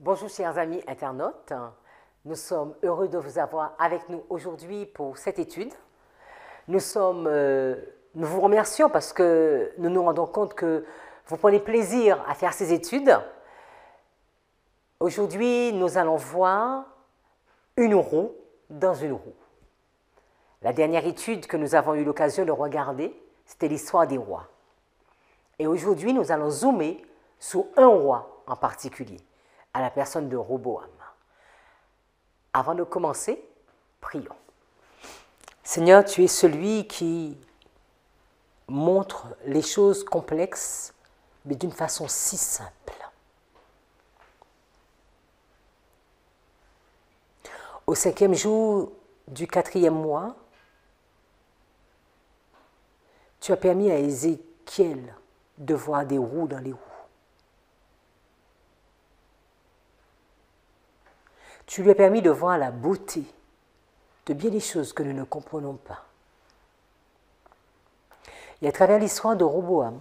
Bonjour chers amis internautes, nous sommes heureux de vous avoir avec nous aujourd'hui pour cette étude. Nous vous remercions parce que nous nous rendons compte que vous prenez plaisir à faire ces études. Aujourd'hui, nous allons voir une roue dans une roue. La dernière étude que nous avons eu l'occasion de regarder, c'était l'histoire des rois. Et aujourd'hui, nous allons zoomer sur un roi en particulier, à la personne de Roboam. Avant de commencer, prions. Seigneur, tu es celui qui montre les choses complexes, mais d'une façon si simple. Au 5e jour du 4e mois, tu as permis à Ézéchiel de voir des roues dans les roues. Tu lui as permis de voir la beauté de bien des choses que nous ne comprenons pas. Et à travers l'histoire de Roboam,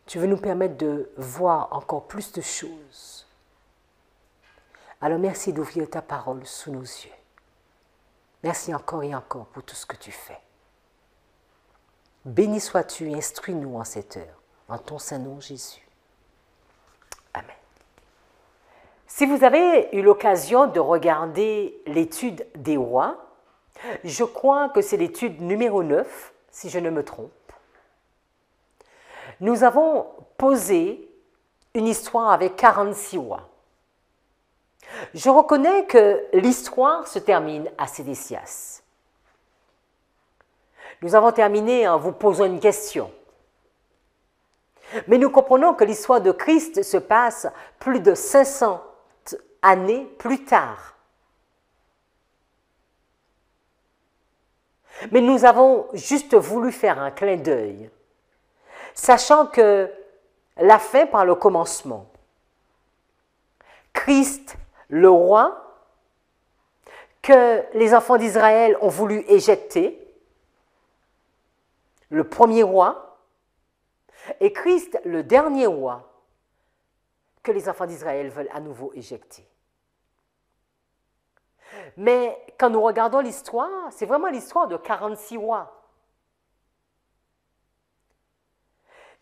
tu veux nous permettre de voir encore plus de choses. Alors merci d'ouvrir ta parole sous nos yeux. Merci encore et encore pour tout ce que tu fais. Béni sois-tu, instruis-nous en cette heure, en ton saint nom Jésus. Amen. Si vous avez eu l'occasion de regarder l'étude des rois, je crois que c'est l'étude numéro 9, si je ne me trompe. Nous avons posé une histoire avec 46 rois. Je reconnais que l'histoire se termine à Sédécias. Nous avons terminé en vous posant une question. Mais nous comprenons que l'histoire de Christ se passe plus de 500 années plus tard. Mais nous avons juste voulu faire un clin d'œil, sachant que la fin par le commencement. Christ, le roi, que les enfants d'Israël ont voulu éjecter, le premier roi, et Christ, le dernier roi, que les enfants d'Israël veulent à nouveau éjecter. Mais quand nous regardons l'histoire, c'est vraiment l'histoire de 46 rois.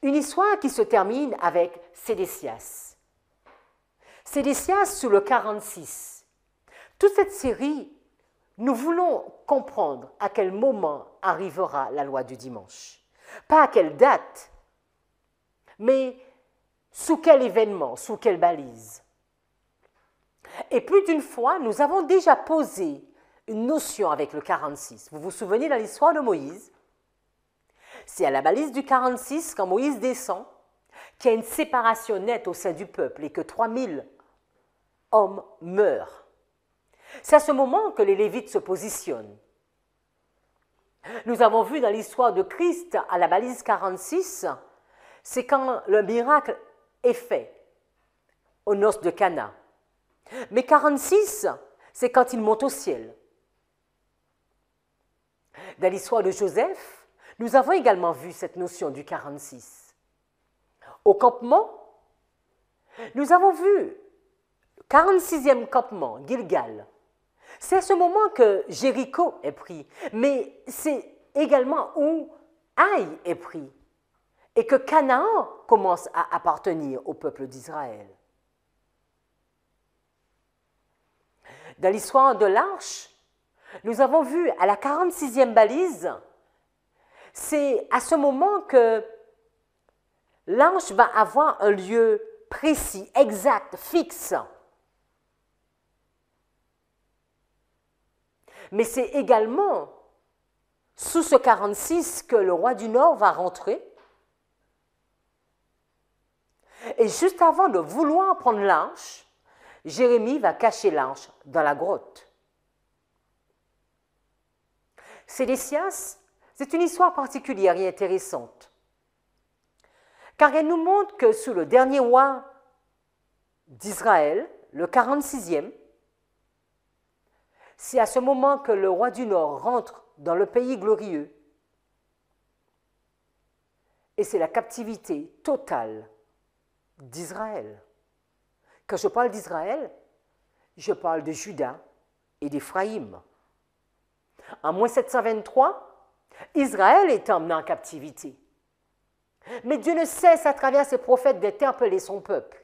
Une histoire qui se termine avec Sédécias. Sédécias sous le 46. Toute cette série, nous voulons comprendre à quel moment arrivera la loi du dimanche. Pas à quelle date, mais sous quel événement, sous quelle balise. Et plus d'une fois, nous avons déjà posé une notion avec le 46. Vous vous souvenez de l'histoire de Moïse? C'est à la balise du 46, quand Moïse descend, qu'il y a une séparation nette au sein du peuple et que 3000 hommes meurent. C'est à ce moment que les Lévites se positionnent. Nous avons vu dans l'histoire de Christ, à la balise 46, c'est quand le miracle est fait aux noces de Cana. Mais 46, c'est quand il monte au ciel. Dans l'histoire de Joseph, nous avons également vu cette notion du 46. Au campement, nous avons vu le 46e campement, Gilgal. C'est à ce moment que Jéricho est pris, mais c'est également où Haï est pris et que Canaan commence à appartenir au peuple d'Israël. Dans l'histoire de l'arche, nous avons vu à la 46e balise, c'est à ce moment que l'arche va avoir un lieu précis, exact, fixe. Mais c'est également sous ce 46 que le roi du Nord va rentrer. Et juste avant de vouloir prendre l'arche, Jérémie va cacher l'arche dans la grotte. Sédécias, c'est une histoire particulière et intéressante, car elle nous montre que sous le dernier roi d'Israël, le 46e, c'est à ce moment que le roi du Nord rentre dans le pays glorieux. Et c'est la captivité totale d'Israël. Quand je parle d'Israël, je parle de Juda et d'Éphraïm. En moins 723, Israël est emmené en captivité. Mais Dieu ne cesse à travers ses prophètes d'interpeller son peuple.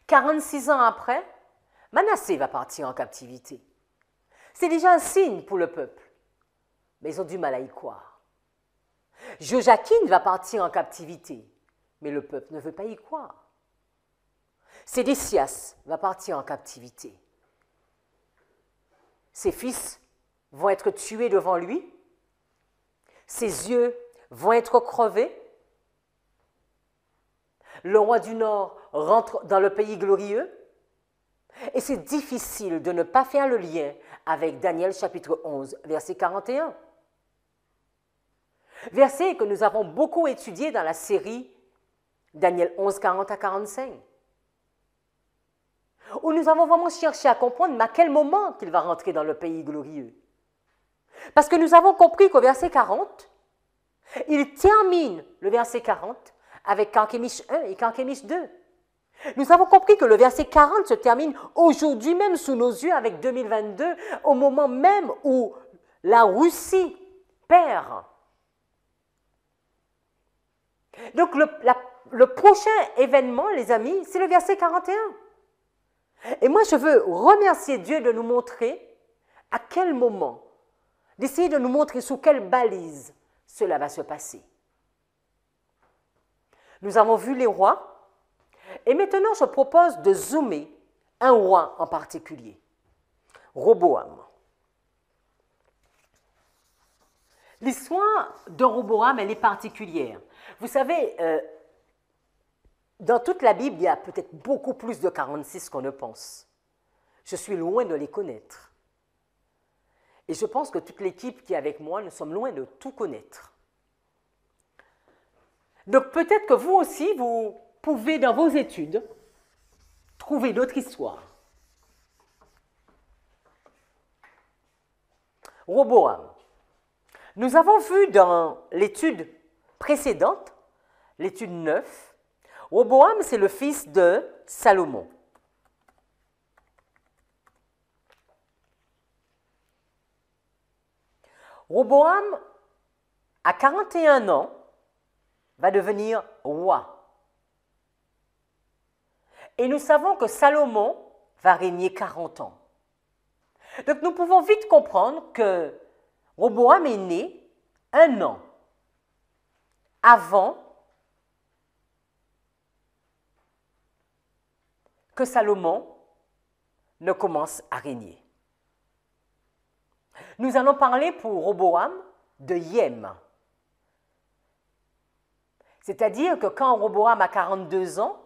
46 ans après, Manassé va partir en captivité. C'est déjà un signe pour le peuple, mais ils ont du mal à y croire. Joachim va partir en captivité, mais le peuple ne veut pas y croire. Sédécias va partir en captivité. Ses fils vont être tués devant lui, ses yeux vont être crevés. Le roi du Nord rentre dans le pays glorieux. Et c'est difficile de ne pas faire le lien avec Daniel chapitre 11, verset 41. Verset que nous avons beaucoup étudié dans la série Daniel 11, 40 à 45. Où nous avons vraiment cherché à comprendre à quel moment qu'il va rentrer dans le pays glorieux. Parce que nous avons compris qu'au verset 40, il termine le verset 40 avec Carchemish 1 et Carchemish 2. Nous avons compris que le verset 40 se termine aujourd'hui même sous nos yeux avec 2022, au moment même où la Russie perd. Donc le prochain événement, les amis, c'est le verset 41. Et moi, je veux remercier Dieu de nous montrer à quel moment, d'essayer de nous montrer sous quelle balise cela va se passer. Nous avons vu les rois, et maintenant je propose de zoomer un roi en particulier, Roboam. L'histoire de Roboam, elle est particulière. Vous savez, dans toute la Bible, il y a peut-être beaucoup plus de 46 qu'on ne pense. Je suis loin de les connaître. Et je pense que toute l'équipe qui est avec moi, nous sommes loin de tout connaître. Donc peut-être que vous aussi, vous pouvez dans vos études trouver d'autres histoires. Roboam. Nous avons vu dans l'étude précédente, l'étude 9, Roboam, c'est le fils de Salomon. Roboam, à 41 ans, va devenir roi. Et nous savons que Salomon va régner 40 ans. Donc nous pouvons vite comprendre que Roboam est né un an avant que Salomon ne commence à régner. Nous allons parler pour Roboam de Yem. C'est-à-dire que quand Roboam a 42 ans,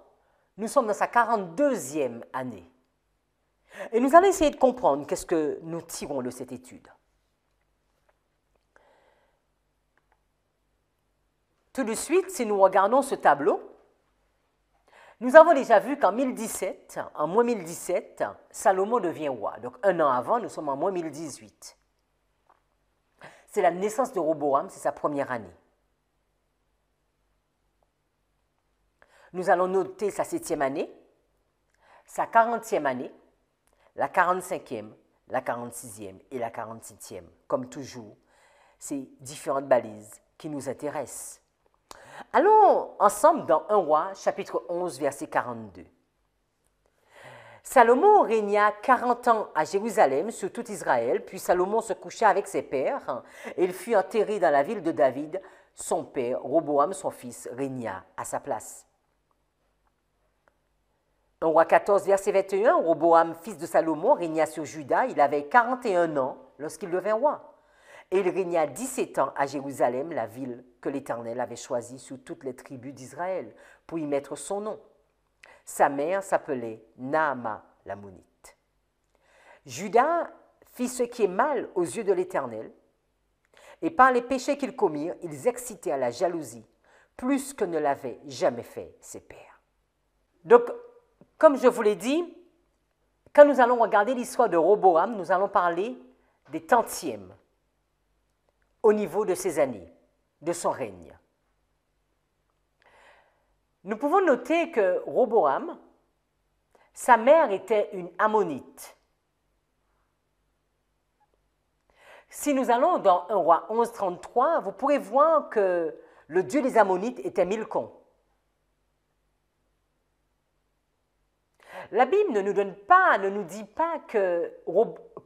nous sommes dans sa 42e année. Et nous allons essayer de comprendre qu'est-ce que nous tirons de cette étude. Tout de suite, si nous regardons ce tableau, nous avons déjà vu qu'en 1017, en moins 1017, Salomon devient roi. Donc un an avant, nous sommes en moins 1018. C'est la naissance de Roboam, c'est sa première année. Nous allons noter sa 7e année, sa 40e année, la 45e, la 46e et la 47e. Comme toujours, ces différentes balises qui nous intéressent. Allons ensemble dans 1 Roi, chapitre 11, verset 42. Salomon régna 40 ans à Jérusalem sur tout Israël, puis Salomon se coucha avec ses pères, et il fut enterré dans la ville de David. Son père, Roboam, son fils, régna à sa place. 1 Roi 14, verset 21, Roboam, fils de Salomon, régna sur Juda. Il avait 41 ans lorsqu'il devint roi. Et il régna 17 ans à Jérusalem, la ville que l'Éternel avait choisie sous toutes les tribus d'Israël, pour y mettre son nom. Sa mère s'appelait Naama l'Ammonite. Juda fit ce qui est mal aux yeux de l'Éternel, et par les péchés qu'ils commirent, ils excitèrent la jalousie, plus que ne l'avaient jamais fait ses pères. Donc, comme je vous l'ai dit, quand nous allons regarder l'histoire de Roboam, nous allons parler des tantièmes au niveau de ses années, de son règne. Nous pouvons noter que Roboam, sa mère était une Ammonite. Si nous allons dans 1 roi 11, 33, vous pourrez voir que le dieu des Ammonites était Milcom. La Bible ne nous dit pas que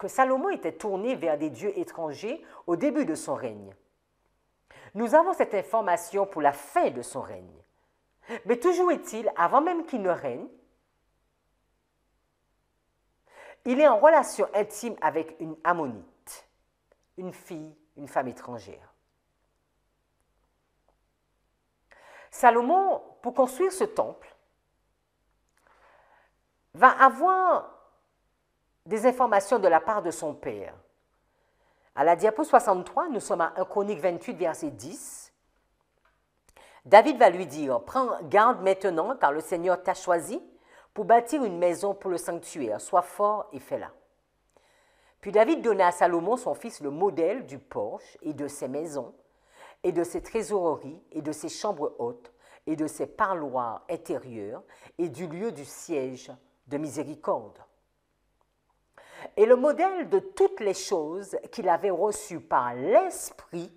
Salomon était tourné vers des dieux étrangers au début de son règne. Nous avons cette information pour la fin de son règne. Mais toujours est-il, avant même qu'il ne règne, il est en relation intime avec une Ammonite, une fille, une femme étrangère. Salomon, pour construire ce temple, va avoir des informations de la part de son père. À la diapo 63, nous sommes à 1 Chronique 28, verset 10. David va lui dire, « Prends garde maintenant, car le Seigneur t'a choisi pour bâtir une maison pour le sanctuaire. Sois fort et fais-la. » Puis David donna à Salomon, son fils, le modèle du porche et de ses maisons, et de ses trésoreries, et de ses chambres hautes, et de ses parloirs intérieurs, et du lieu du siège de miséricorde. Et le modèle de toutes les choses qu'il avait reçues par l'Esprit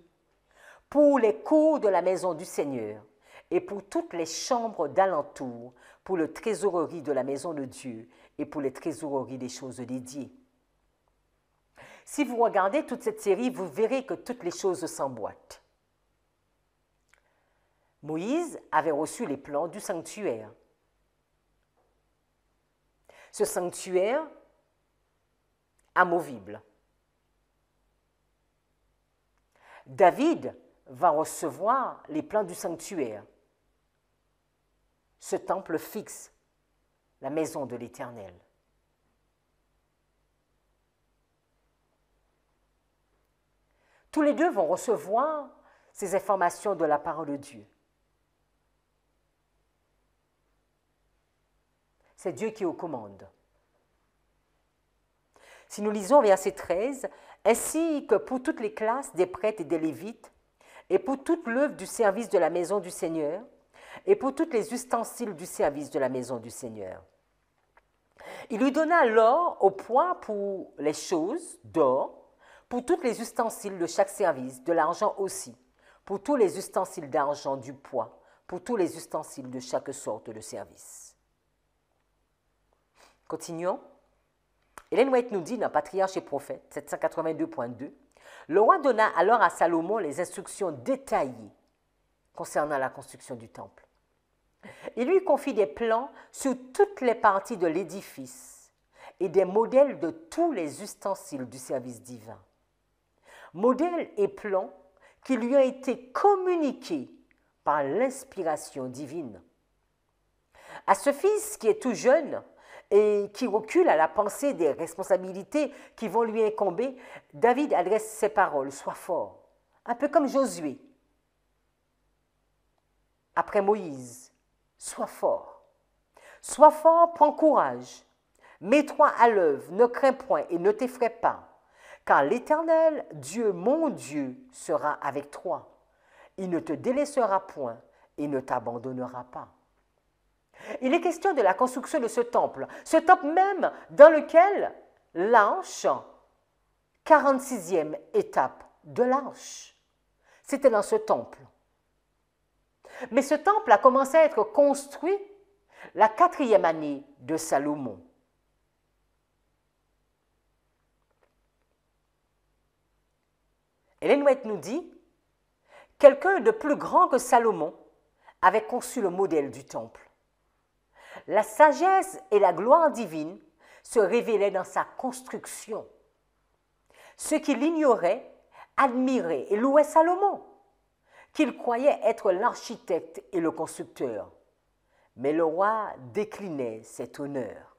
pour les cours de la maison du Seigneur et pour toutes les chambres d'alentour, pour les trésoreries de la maison de Dieu et pour les trésoreries des choses dédiées. Si vous regardez toute cette série, vous verrez que toutes les choses s'emboîtent. Moïse avait reçu les plans du sanctuaire. Ce sanctuaire amovible. David va recevoir les plans du sanctuaire. Ce temple fixe, la maison de l'Éternel. Tous les deux vont recevoir ces informations de la parole de Dieu. C'est Dieu qui est aux commandes. Si nous lisons verset 13, « Ainsi que pour toutes les classes des prêtres et des lévites, et pour toute l'œuvre du service de la maison du Seigneur, et pour tous les ustensiles du service de la maison du Seigneur. » Il lui donna l'or au poids pour les choses d'or, pour tous les ustensiles de chaque service, de l'argent aussi, pour tous les ustensiles d'argent du poids, pour tous les ustensiles de chaque sorte de service. Continuons. Ellen White nous dit dans Patriarche et Prophète, 782.2, le roi donna alors à Salomon les instructions détaillées concernant la construction du temple. Il lui confie des plans sur toutes les parties de l'édifice et des modèles de tous les ustensiles du service divin. Modèles et plans qui lui ont été communiqués par l'inspiration divine. À ce fils qui est tout jeune et qui recule à la pensée des responsabilités qui vont lui incomber, David adresse ces paroles, « Sois fort », un peu comme Josué. Après Moïse, « Sois fort ». Sois fort, prends courage. Mets-toi à l'œuvre, ne crains point et ne t'effraie pas, car l'Éternel, Dieu, mon Dieu, sera avec toi. Il ne te délaissera point et ne t'abandonnera pas. Il est question de la construction de ce temple même dans lequel l'arche, 46e étape de l'arche, c'était dans ce temple. Mais ce temple a commencé à être construit la 4e année de Salomon. Ellen White nous dit, quelqu'un de plus grand que Salomon avait conçu le modèle du temple. La sagesse et la gloire divine se révélaient dans sa construction. Ceux qui l'ignoraient admiraient et louaient Salomon, qu'il croyait être l'architecte et le constructeur. Mais le roi déclinait cet honneur.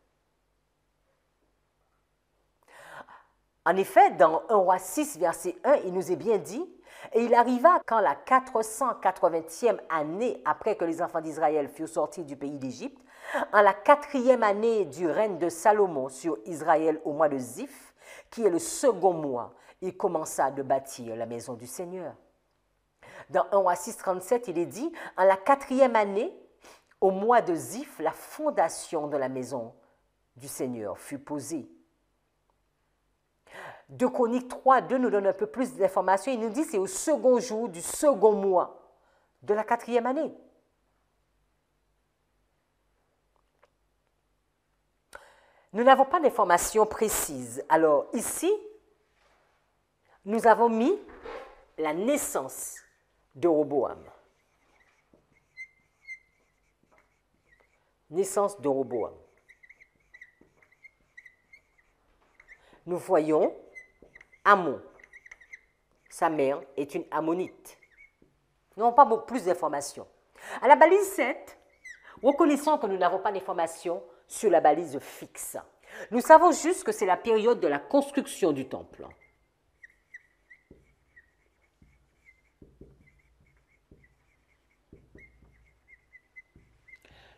En effet, dans 1 roi 6, verset 1, il nous est bien dit, « Et il arriva quand la 480e année après que les enfants d'Israël furent sortis du pays d'Égypte, en la 4e année du règne de Salomon sur Israël au mois de Ziph, qui est le second mois, il commença de bâtir la maison du Seigneur. » Dans 1 roi 6, 37, il est dit, « En la 4e année, au mois de Ziph, la fondation de la maison du Seigneur fut posée. 2 Chroniques 3:2 nous donne un peu plus d'informations. Il nous dit que c'est au second jour du second mois de la 4e année. Nous n'avons pas d'informations précises. Alors ici, nous avons mis la naissance de Roboam. Naissance de Roboam. Nous voyons Amon. Sa mère est une ammonite. Nous n'avons pas beaucoup plus d'informations. À la balise 7, reconnaissons que nous n'avons pas d'informations sur la balise fixe. Nous savons juste que c'est la période de la construction du temple.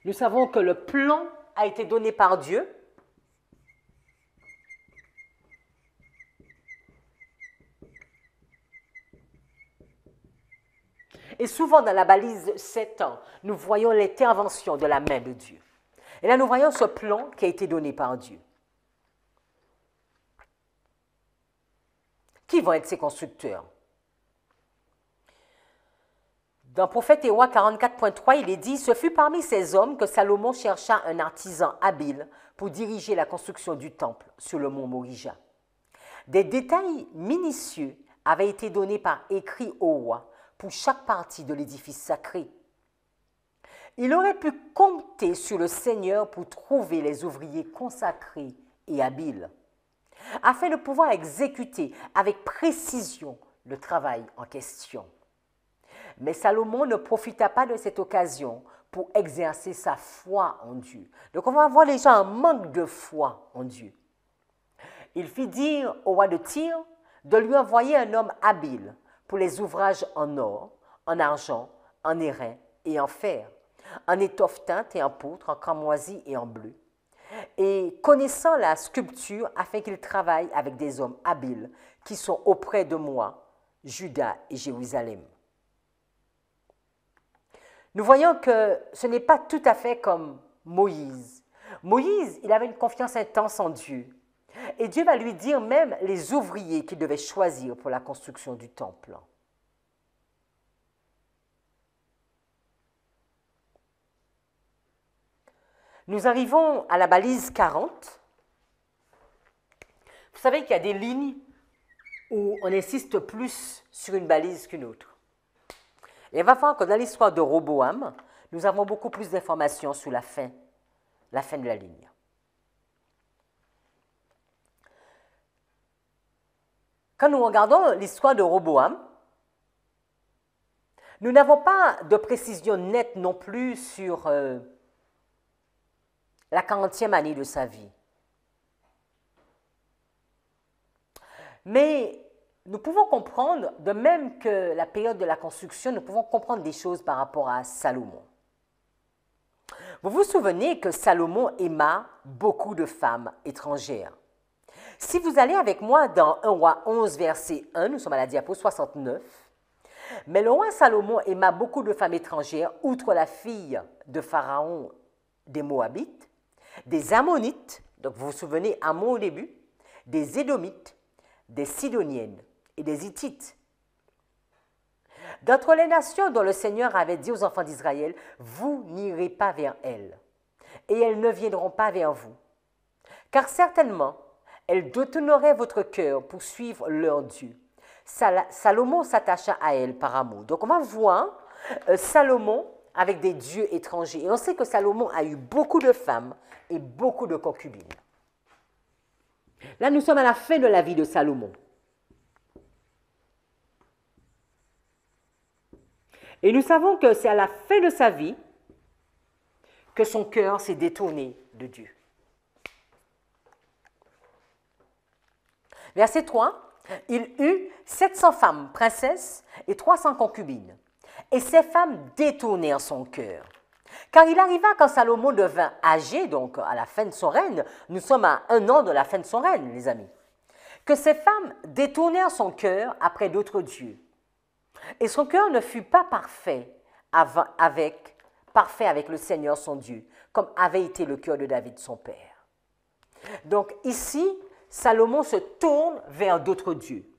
Nous savons que le plan a été donné par Dieu. Et souvent dans la balise 7 ans, nous voyons l'intervention de la main de Dieu. Et là, nous voyons ce plan qui a été donné par Dieu. Qui vont être ces constructeurs? Dans Prophète et Rois 44.3, il est dit « Ce fut parmi ces hommes que Salomon chercha un artisan habile pour diriger la construction du temple sur le mont Morija. Des détails minutieux avaient été donnés par écrit au roi pour chaque partie de l'édifice sacré. Il aurait pu compter sur le Seigneur pour trouver les ouvriers consacrés et habiles, afin de pouvoir exécuter avec précision le travail en question. Mais Salomon ne profita pas de cette occasion pour exercer sa foi en Dieu. Donc on va voir les gens en manque de foi en Dieu. Il fit dire au roi de Tyr de lui envoyer un homme habile pour les ouvrages en or, en argent, en airain et en fer, en étoffe teinte et en poutre, en cramoisi et en bleu, et connaissant la sculpture afin qu'il travaille avec des hommes habiles qui sont auprès de moi, Juda et Jérusalem. Nous voyons que ce n'est pas tout à fait comme Moïse. Moïse, il avait une confiance intense en Dieu. Et Dieu va lui dire même les ouvriers qu'il devait choisir pour la construction du temple. Nous arrivons à la balise 40. Vous savez qu'il y a des lignes où on insiste plus sur une balise qu'une autre. Et il va voir que dans l'histoire de Roboam, nous avons beaucoup plus d'informations sur la fin de la ligne. Quand nous regardons l'histoire de Roboam, nous n'avons pas de précision nette non plus sur la 40e année de sa vie. Mais nous pouvons comprendre, de même que la période de la construction, nous pouvons comprendre des choses par rapport à Salomon. Vous vous souvenez que Salomon aima beaucoup de femmes étrangères. Si vous allez avec moi dans 1 roi 11, verset 1, nous sommes à la diapo 69, mais le roi Salomon aima beaucoup de femmes étrangères, outre la fille de Pharaon des Moabites, des Ammonites, donc vous vous souvenez, Ammon au début, des Édomites, des Sidoniennes et des Hittites. D'entre les nations dont le Seigneur avait dit aux enfants d'Israël, vous n'irez pas vers elles, et elles ne viendront pas vers vous, car certainement, elles détourneraient votre cœur pour suivre leur Dieu. Salomon s'attacha à elles par amour. Donc on va voir Salomon avec des dieux étrangers. Et on sait que Salomon a eu beaucoup de femmes et beaucoup de concubines. Là, nous sommes à la fin de la vie de Salomon. Et nous savons que c'est à la fin de sa vie que son cœur s'est détourné de Dieu. Verset 3, il eut 700 femmes, princesses, et 300 concubines. Et ces femmes détournèrent son cœur. Car il arriva quand Salomon devint âgé, donc à la fin de son règne, nous sommes à 1 an de la fin de son règne, les amis, que ces femmes détournèrent son cœur après d'autres dieux. Et son cœur ne fut pas parfait parfait avec le Seigneur son Dieu, comme avait été le cœur de David son père. Donc ici, Salomon se tourne vers d'autres dieux.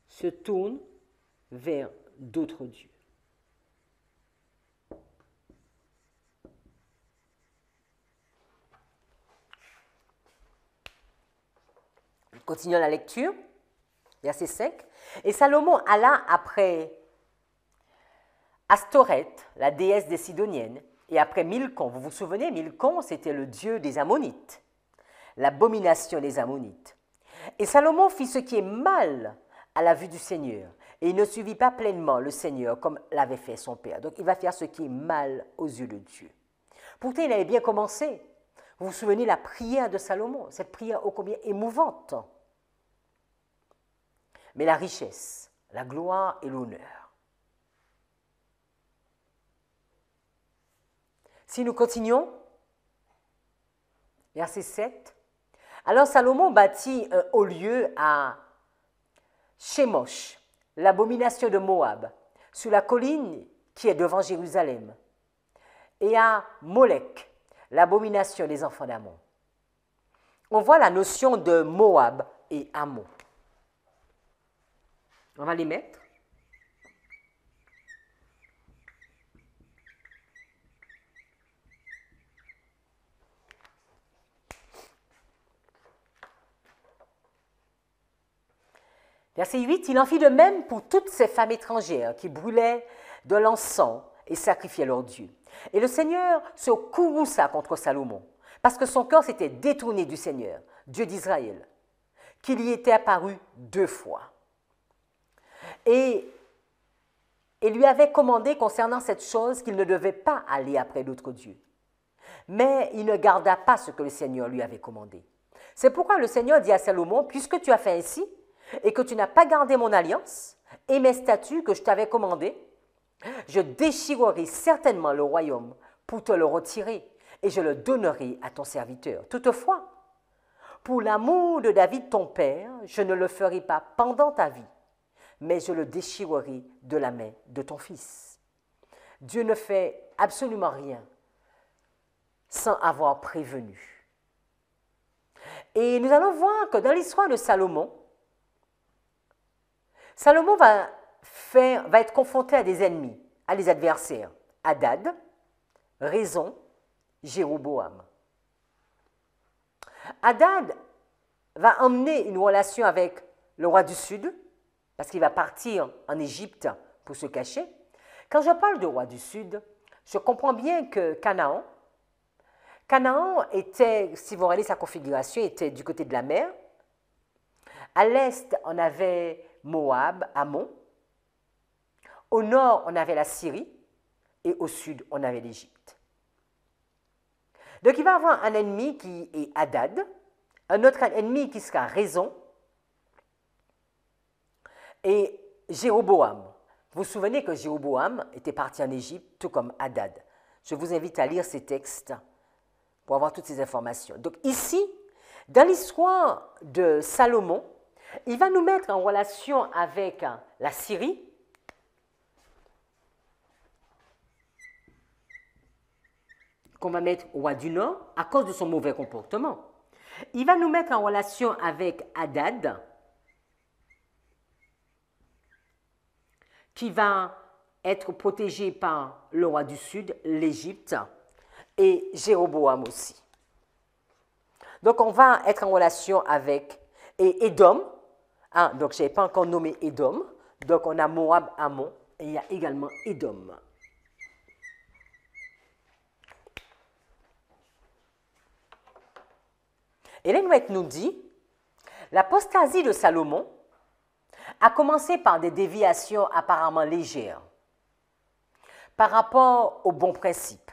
Se tourne vers d'autres dieux. Continuons la lecture, verset 5. Et Salomon alla après Astoreth, la déesse des Sidoniennes, et après Milcom. Vous vous souvenez, Milcom, c'était le dieu des Ammonites, l'abomination des Ammonites. Et Salomon fit ce qui est mal à la vue du Seigneur, et il ne suivit pas pleinement le Seigneur comme l'avait fait son père. Donc il va faire ce qui est mal aux yeux de Dieu. Pourtant, il avait bien commencé. Vous vous souvenez la prière de Salomon, cette prière ô combien émouvante. Mais la richesse, la gloire et l'honneur. Si nous continuons, verset 7, alors Salomon bâtit un haut lieu à Shemosh, l'abomination de Moab, sur la colline qui est devant Jérusalem, et à Molech, l'abomination des enfants d'Ammon. On voit la notion de Moab et Ammon. On va les mettre. Verset 8, il en fit de même pour toutes ces femmes étrangères qui brûlaient de l'encens et sacrifiaient leurs dieux. Et le Seigneur se courrouça contre Salomon, parce que son cœur s'était détourné du Seigneur, Dieu d'Israël, qu'il y était apparu 2 fois. Et lui avait commandé concernant cette chose qu'il ne devait pas aller après d'autres dieux. Mais il ne garda pas ce que le Seigneur lui avait commandé. C'est pourquoi le Seigneur dit à Salomon, puisque tu as fait ainsi, et que tu n'as pas gardé mon alliance et mes statuts que je t'avais commandés, je déchirerai certainement le royaume pour te le retirer, et je le donnerai à ton serviteur. Toutefois, pour l'amour de David ton père, je ne le ferai pas pendant ta vie, mais je le déchirerai de la main de ton fils. Dieu ne fait absolument rien sans avoir prévenu. Et nous allons voir que dans l'histoire de Salomon, Salomon va être confronté à des ennemis, à des adversaires, Hadad, Rezon, Jéroboam. Hadad va emmener une relation avec le roi du Sud, parce qu'il va partir en Égypte pour se cacher. Quand je parle de roi du Sud, je comprends bien que Canaan était, si vous regardez sa configuration, était du côté de la mer. À l'est, on avait Moab, Ammon. Au nord, on avait la Syrie. Et au sud, on avait l'Égypte. Donc, il va y avoir un ennemi qui est Hadad, un autre ennemi qui sera Rezon, et Jéroboam. Vous vous souvenez que Jéroboam était parti en Égypte, tout comme Hadad. Je vous invite à lire ces textes pour avoir toutes ces informations. Donc ici, dans l'histoire de Salomon, il va nous mettre en relation avec la Syrie, qu'on va mettre au roi du Nord à cause de son mauvais comportement. Il va nous mettre en relation avec Hadad, qui va être protégé par le roi du Sud, l'Égypte, et Jéroboam aussi. Donc, on va être en relation avec Édom. Donc, je n'ai pas encore nommé Édom. Donc, on a Moab, Ammon, et il y a également Édom. Ellen White nous dit, l'apostasie de Salomon a commencé par des déviations apparemment légères par rapport aux bons principes.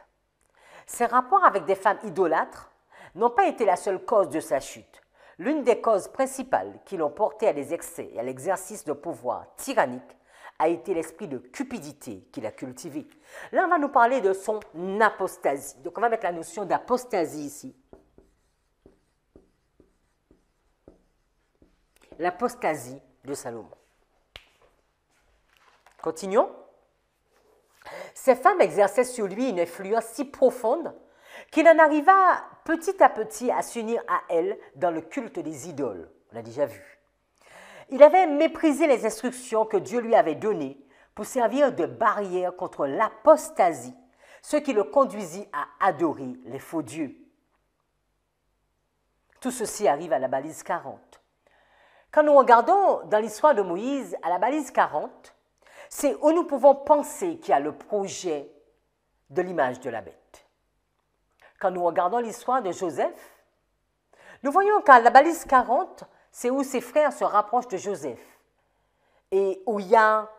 Ses rapports avec des femmes idolâtres n'ont pas été la seule cause de sa chute. L'une des causes principales qui l'ont porté à des excès et à l'exercice de pouvoir tyrannique a été l'esprit de cupidité qu'il a cultivé. Là, on va nous parler de son apostasie. Donc, on va mettre la notion d'apostasie ici. L'apostasie de Salomon. Continuons. Ces femmes exerçaient sur lui une influence si profonde qu'il en arriva petit à petit à s'unir à elles dans le culte des idoles. On l'a déjà vu. Il avait méprisé les instructions que Dieu lui avait données pour servir de barrière contre l'apostasie, ce qui le conduisit à adorer les faux dieux. Tout ceci arrive à la balise 40. Quand nous regardons dans l'histoire de Moïse, à la balise 40, c'est où nous pouvons penser qu'il y a le projet de l'image de la bête. Quand nous regardons l'histoire de Joseph, nous voyons qu'à la balise 40, c'est où ses frères se rapprochent de Joseph et où il y a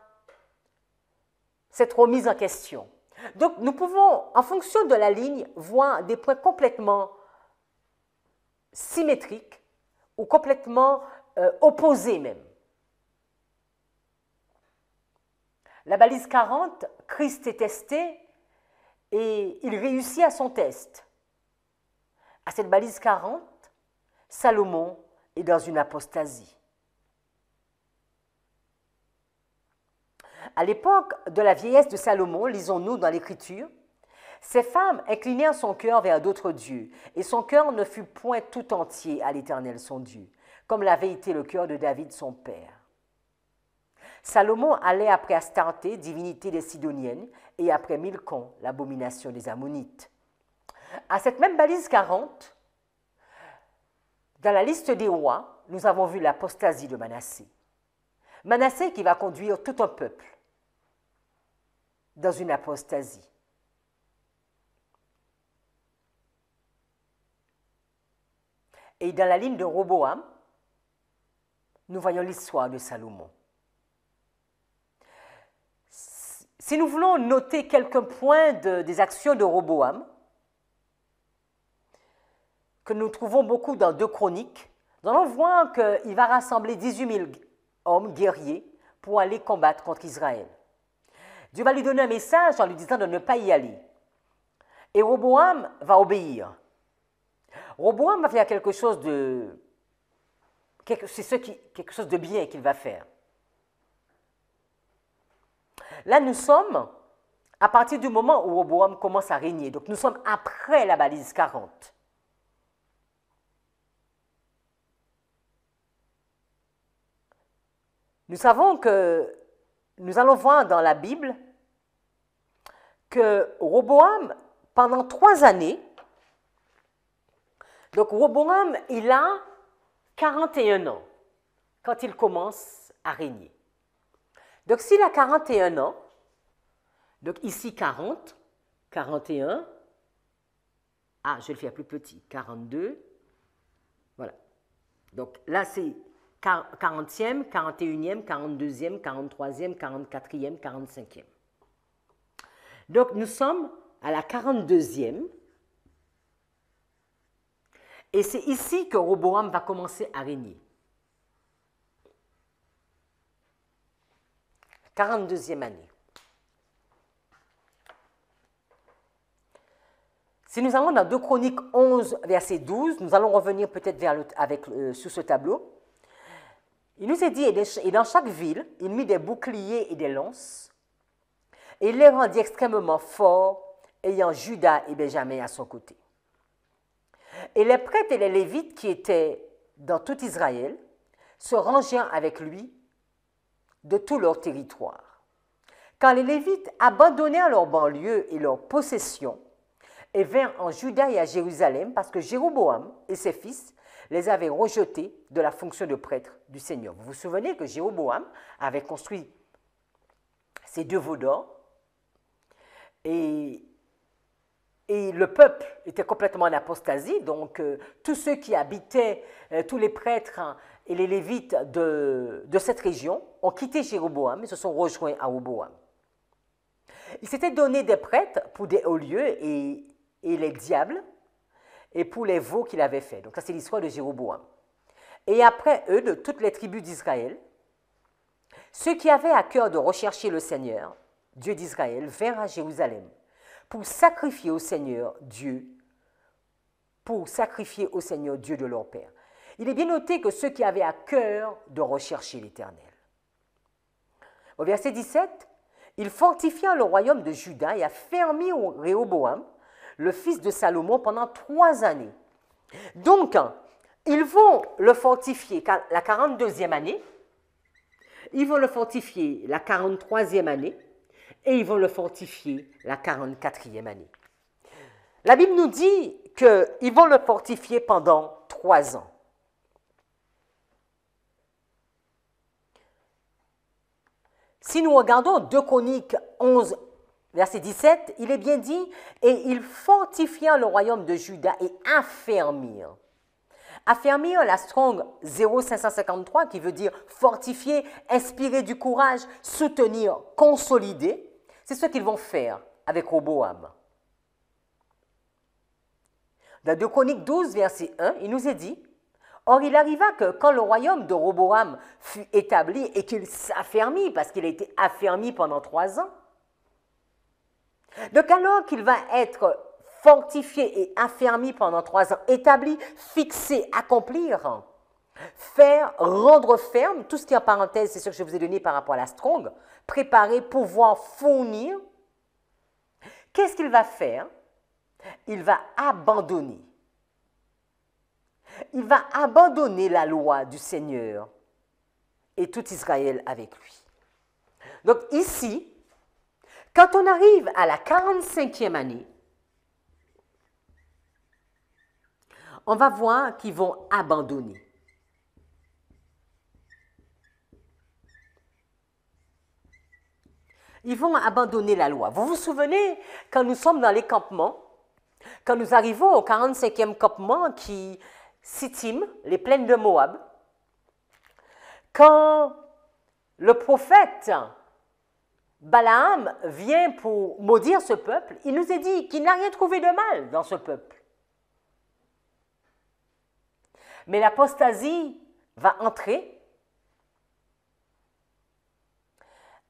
cette remise en question. Donc nous pouvons, en fonction de la ligne, voir des points complètement symétriques ou complètement opposés même. La balise 40, Christ est testé et il réussit à son test. À cette balise 40, Salomon est dans une apostasie. À l'époque de la vieillesse de Salomon, lisons-nous dans l'Écriture, ces femmes inclinèrent son cœur vers d'autres dieux, et son cœur ne fut point tout entier à l'Éternel son Dieu, comme l'avait été le cœur de David son père. Salomon allait après Astarté, divinité des Sidoniennes, et après Milcom, l'abomination des Ammonites. À cette même balise 40, dans la liste des rois, nous avons vu l'apostasie de Manassé. Manassé qui va conduire tout un peuple dans une apostasie. Et dans la ligne de Roboam, nous voyons l'histoire de Salomon. Si nous voulons noter quelques points des actions de Roboam, que nous trouvons beaucoup dans 2 Chroniques, nous allons voir qu'il va rassembler 18 000 hommes guerriers pour aller combattre contre Israël. Dieu va lui donner un message en lui disant de ne pas y aller. Et Roboam va obéir. Roboam va faire quelque chose de bien qu'il va faire. Là, nous sommes à partir du moment où Roboam commence à régner. Donc, nous sommes après la balise 40. Nous savons que nous allons voir dans la Bible que Roboam, pendant 3 années, donc Roboam, il a 41 ans quand il commence à régner. Donc s'il a 41 ans, donc ici 40, 41, je vais le faire plus petit, 42, voilà. Donc là c'est 40e, 41e, 42e, 43e, 44e, 45e. Donc nous sommes à la 42e. Et c'est ici que Roboam va commencer à régner. 42e année. Si nous allons dans 2 Chroniques 11, verset 12, nous allons revenir peut-être sur ce tableau. Il nous est dit, et dans chaque ville, il mit des boucliers et des lances, et il les rendit extrêmement forts, ayant Juda et Benjamin à son côté. Et les prêtres et les lévites qui étaient dans tout Israël se rangèrent avec lui de tout leur territoire. Quand les lévites abandonnèrent leurs banlieues et leurs possessions et vinrent en Juda et à Jérusalem, parce que Jéroboam et ses fils les avaient rejetés de la fonction de prêtre du Seigneur. Vous vous souvenez que Jéroboam avait construit ces 2 veaux d'or et le peuple était complètement en apostasie, donc tous ceux qui habitaient, tous les prêtres et les lévites de cette région ont quitté Jéroboam et se sont rejoints à Roboam. Il s'était donné des prêtres pour des hauts lieux et les diables et pour les veaux qu'il avait fait. Donc ça c'est l'histoire de Jéroboam. Et après eux, de toutes les tribus d'Israël, ceux qui avaient à cœur de rechercher le Seigneur, Dieu d'Israël, vinrent à Jérusalem pour sacrifier au Seigneur Dieu, de leur père. Il est bien noté que ceux qui avaient à cœur de rechercher l'Éternel. Au verset 17, il fortifia le royaume de Juda et affermit Réhoboam, le fils de Salomon, pendant 3 années. Donc, ils vont le fortifier la 42e année, ils vont le fortifier la 43e année et ils vont le fortifier la 44e année. La Bible nous dit qu'ils vont le fortifier pendant 3 ans. Si nous regardons 2 Chroniques 11, verset 17, il est bien dit « Et ils fortifièrent le royaume de Juda et affermirent ». Affermir la Strong 0553, qui veut dire fortifier, inspirer du courage, soutenir, consolider, c'est ce qu'ils vont faire avec Roboam. Dans 2 Chroniques 12, verset 1, il nous est dit « Or il arriva que quand le royaume de Roboam fut établi et qu'il s'affermit, parce qu'il a été affermi pendant 3 ans, donc alors qu'il va être fortifié et affermi pendant 3 ans, établi, fixé, accomplir, faire, rendre ferme, tout ce qui est en parenthèse, c'est ce que je vous ai donné par rapport à la Strong, préparer, pouvoir, fournir. Qu'est-ce qu'il va faire? Il va abandonner. Il va abandonner la loi du Seigneur et tout Israël avec lui. Donc ici, quand on arrive à la 45e année, on va voir qu'ils vont abandonner. Ils vont abandonner la loi. Vous vous souvenez, quand nous sommes dans les campements, quand nous arrivons au 45e campement qui Sittim, les plaines de Moab, quand le prophète Balaam vient pour maudire ce peuple, il nous est dit qu'il n'a rien trouvé de mal dans ce peuple. Mais l'apostasie va entrer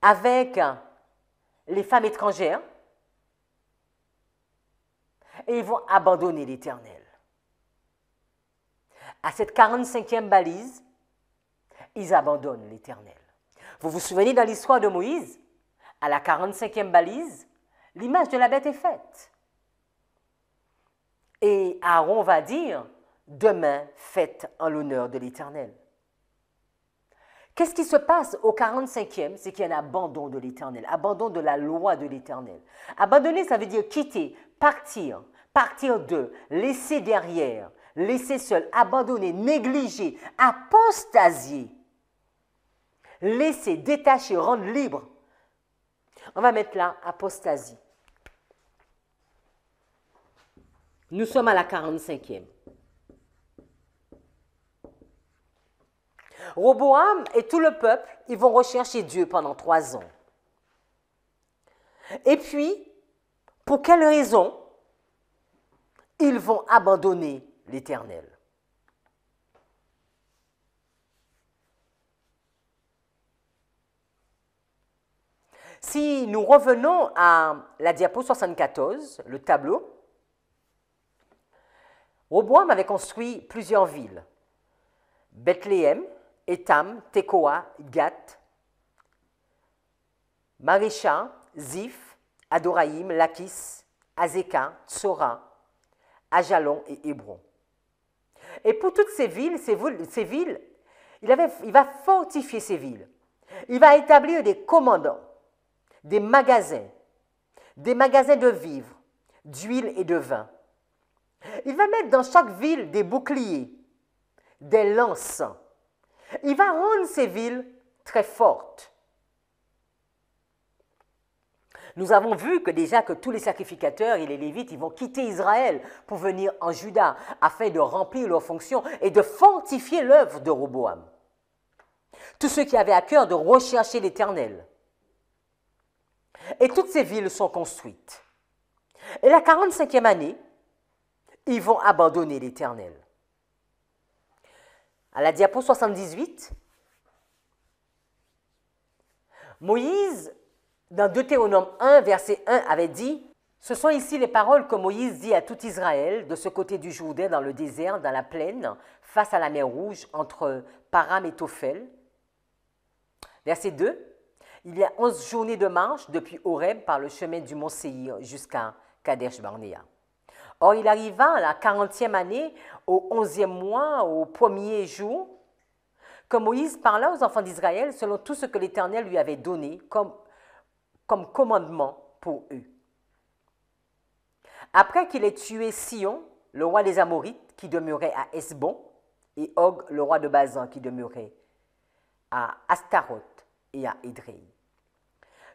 avec les femmes étrangères et ils vont abandonner l'Éternel. À cette 45e balise, ils abandonnent l'Éternel. Vous vous souvenez dans l'histoire de Moïse, à la 45e balise, l'image de la bête est faite. Et Aaron va dire, demain, fête en l'honneur de l'Éternel. Qu'est-ce qui se passe au 45e? C'est qu'il y a un abandon de l'Éternel, abandon de la loi de l'Éternel. Abandonner, ça veut dire quitter, partir, partir de, laisser derrière, laisser seul, abandonner, négliger, apostasier, laisser, détacher, rendre libre. On va mettre là apostasie. Nous sommes à la 45e. Roboam et tout le peuple, ils vont rechercher Dieu pendant 3 ans. Et puis, pour quelle raison ils vont abandonner l'Éternel? Si nous revenons à la diapo 74, le tableau, Roboam avait construit plusieurs villes. Bethléem, Étam, Tekoa, Gath, Marécha, Ziph, Adoraïm, Lakis, Azeka, Tsora, Ajalon et Hébron. Et pour toutes ces villes, il va fortifier ces villes. Il va établir des commandants, des magasins de vivres, d'huile et de vin. Il va mettre dans chaque ville des boucliers, des lances. Il va rendre ces villes très fortes. Nous avons vu que déjà que tous les sacrificateurs et les Lévites, ils vont quitter Israël pour venir en Juda afin de remplir leurs fonctions et de fortifier l'œuvre de Roboam. Tous ceux qui avaient à cœur de rechercher l'Éternel. Et toutes ces villes sont construites. Et la 45e année, ils vont abandonner l'Éternel. À la diapo 78, Moïse, dans Deutéronome 1, verset 1, avait dit « Ce sont ici les paroles que Moïse dit à tout Israël, de ce côté du Jourdain, dans le désert, dans la plaine, face à la mer Rouge, entre Param et Tophel. » Verset 2, Il y a 11 journées de marche depuis Horeb par le chemin du mont Séhir jusqu'à Kadesh Barnéa. Or, il arriva à la 40e année, au 11e mois, au premier jour, que Moïse parla aux enfants d'Israël selon tout ce que l'Éternel lui avait donné comme commandement pour eux. Après qu'il ait tué Sion, le roi des Amorites, qui demeurait à Hesbon, et Og, le roi de Bazan, qui demeurait à Astaroth et à Édrei.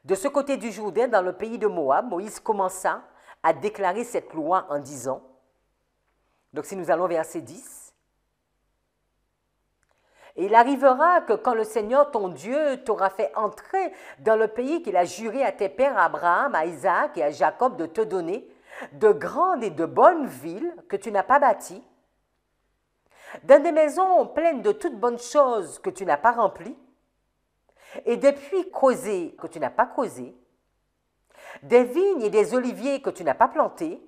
De ce côté du Jourdain, dans le pays de Moab, Moïse commença à déclarer cette loi en disant, donc si nous allons verset 10, « Et il arrivera que quand le Seigneur ton Dieu t'aura fait entrer dans le pays qu'il a juré à tes pères, à Abraham, à Isaac et à Jacob de te donner, de grandes et de bonnes villes que tu n'as pas bâties, dans des maisons pleines de toutes bonnes choses que tu n'as pas remplies, et des puits creusés que tu n'as pas creusés, des vignes et des oliviers que tu n'as pas plantés,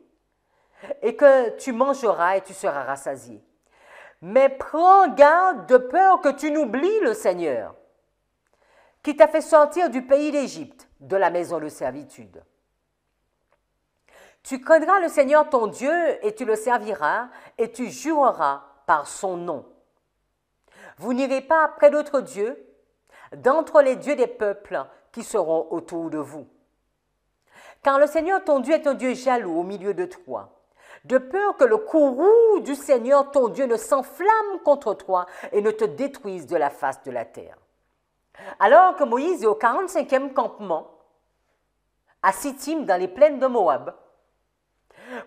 et que tu mangeras et tu seras rassasié. Mais prends garde de peur que tu n'oublies le Seigneur, qui t'a fait sortir du pays d'Égypte, de la maison de servitude. Tu craindras le Seigneur ton Dieu et tu le serviras et tu jureras par son nom. Vous n'irez pas après d'autres dieux, d'entre les dieux des peuples qui seront autour de vous. Car le Seigneur ton Dieu est un Dieu jaloux au milieu de toi, de peur que le courroux du Seigneur ton Dieu ne s'enflamme contre toi et ne te détruise de la face de la terre. » Alors que Moïse est au 45e campement, à Sittim, dans les plaines de Moab,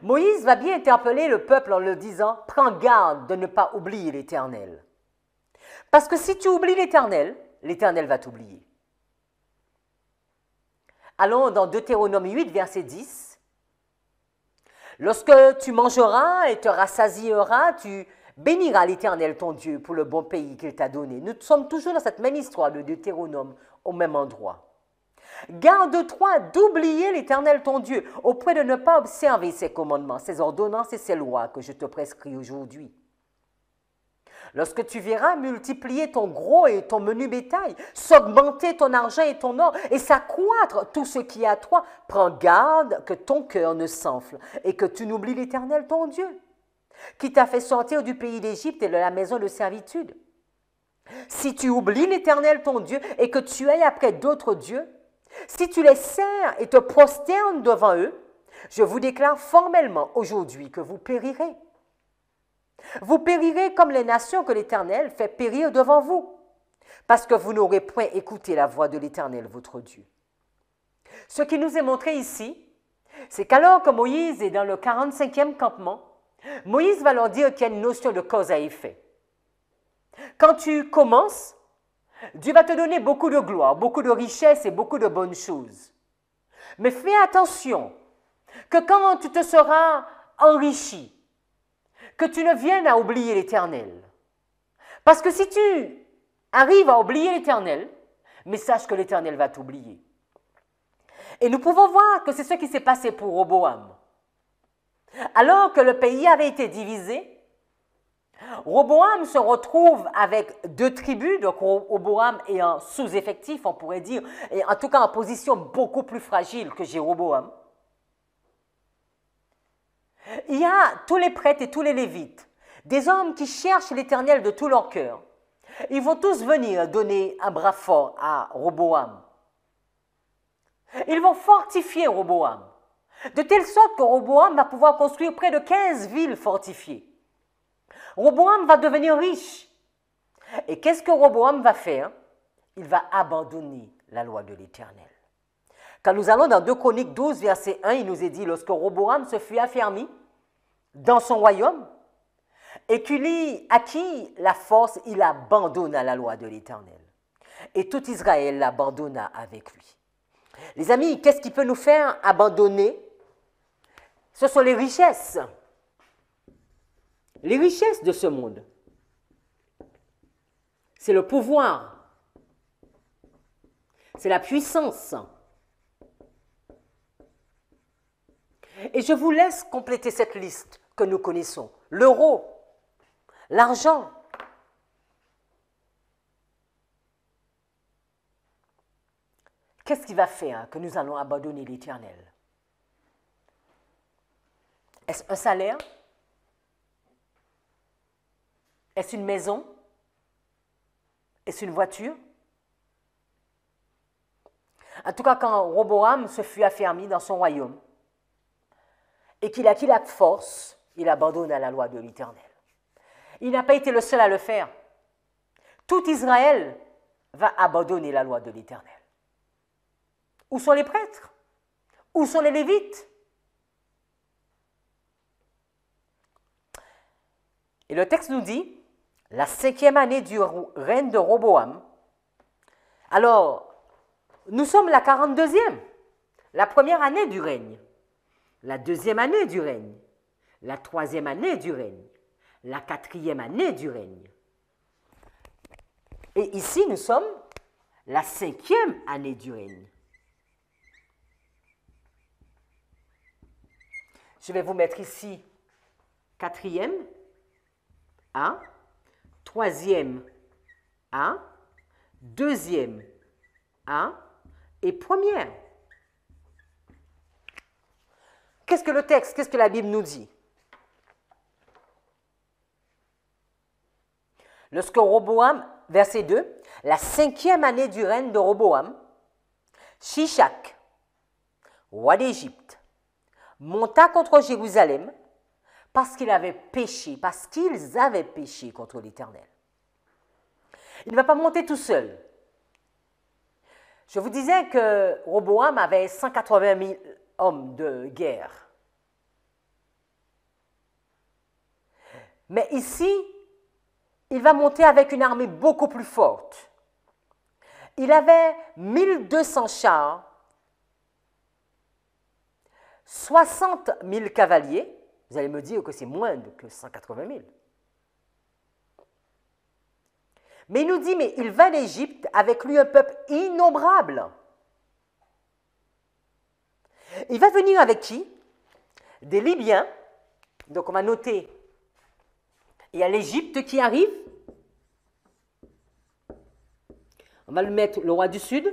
Moïse va bien interpeller le peuple en leur disant « Prends garde de ne pas oublier l'Éternel. » Parce que si tu oublies l'Éternel, l'Éternel va t'oublier. Allons dans Deutéronome 8, verset 10. « Lorsque tu mangeras et te rassasieras, tu béniras l'Éternel ton Dieu pour le bon pays qu'il t'a donné. » Nous sommes toujours dans cette même histoire de Deutéronome, au même endroit. Garde-toi d'oublier l'Éternel ton Dieu, au point de ne pas observer ses commandements, ses ordonnances et ses lois que je te prescris aujourd'hui. Lorsque tu verras multiplier ton gros et ton menu bétail, s'augmenter ton argent et ton or, et s'accroître tout ce qui est à toi, prends garde que ton cœur ne s'enfle et que tu n'oublies l'Éternel ton Dieu, qui t'a fait sortir du pays d'Égypte et de la maison de servitude. Si tu oublies l'Éternel ton Dieu et que tu ailles après d'autres dieux, si tu les sers et te prosternes devant eux, je vous déclare formellement aujourd'hui que vous périrez. Vous périrez comme les nations que l'Éternel fait périr devant vous, parce que vous n'aurez point écouté la voix de l'Éternel, votre Dieu. Ce qui nous est montré ici, c'est qu'alors que Moïse est dans le 45e campement, Moïse va leur dire qu'il y a une notion de cause à effet. Quand tu commences, Dieu va te donner beaucoup de gloire, beaucoup de richesses et beaucoup de bonnes choses. Mais fais attention que quand tu te seras enrichi, que tu ne viennes à oublier l'Éternel. Parce que si tu arrives à oublier l'Éternel, mais sache que l'Éternel va t'oublier. Et nous pouvons voir que c'est ce qui s'est passé pour Roboam. Alors que le pays avait été divisé, Roboam se retrouve avec 2 tribus, donc Roboam est en sous-effectif, on pourrait dire, et en tout cas en position beaucoup plus fragile que Jéroboam. Il y a tous les prêtres et tous les lévites, des hommes qui cherchent l'Éternel de tout leur cœur. Ils vont tous venir donner un bras fort à Roboam. Ils vont fortifier Roboam, de telle sorte que Roboam va pouvoir construire près de 15 villes fortifiées. Roboam va devenir riche. Et qu'est-ce que Roboam va faire? Il va abandonner la loi de l'Éternel. Quand nous allons dans 2 Chroniques 12, verset 1, il nous est dit, lorsque Roboam se fut affermi dans son royaume et qu'il y acquit la force, il abandonna la loi de l'Éternel. Et tout Israël l'abandonna avec lui. Les amis, qu'est-ce qui peut nous faire abandonner? Ce sont les richesses. Les richesses de ce monde. C'est le pouvoir. C'est la puissance. Et je vous laisse compléter cette liste que nous connaissons. L'euro, l'argent. qu'est-ce qui va faire que nous allons abandonner l'Éternel? Est-ce un salaire? Est-ce une maison? Est-ce une voiture? En tout cas, quand Roboam se fut affermi dans son royaume et qu'il acquit la force, il abandonna la loi de l'Éternel. Il n'a pas été le seul à le faire. Tout Israël va abandonner la loi de l'Éternel. Où sont les prêtres? Où sont les Lévites? Et le texte nous dit, la 5e année du règne de Roboam. Alors, nous sommes la 42e, la première année du règne, la 2e année du règne, la 3e année du règne, la 4e année du règne. Et ici, nous sommes la 5e année du règne. Je vais vous mettre ici 4e, 1, 3e, 1, 2e, 1 et 1er. Qu'est-ce que le texte, qu'est-ce que la Bible nous dit? Lorsque Roboam, verset 2, la 5e année du règne de Roboam, Shishak, roi d'Égypte, monta contre Jérusalem parce qu'ils avaient péché contre l'Éternel. Il ne va pas monter tout seul. Je vous disais que Roboam avait 180 000 hommes de guerre. Mais ici, il va monter avec une armée beaucoup plus forte. Il avait 1200 chars, 60 000 cavaliers. Vous allez me dire que c'est moins que 180 000. Mais il nous dit, mais il va d'Égypte avec lui un peuple innombrable. Il va venir avec qui? Des Libyens. Donc on va noter, il y a l'Égypte qui arrive. On va le mettre, le roi du Sud.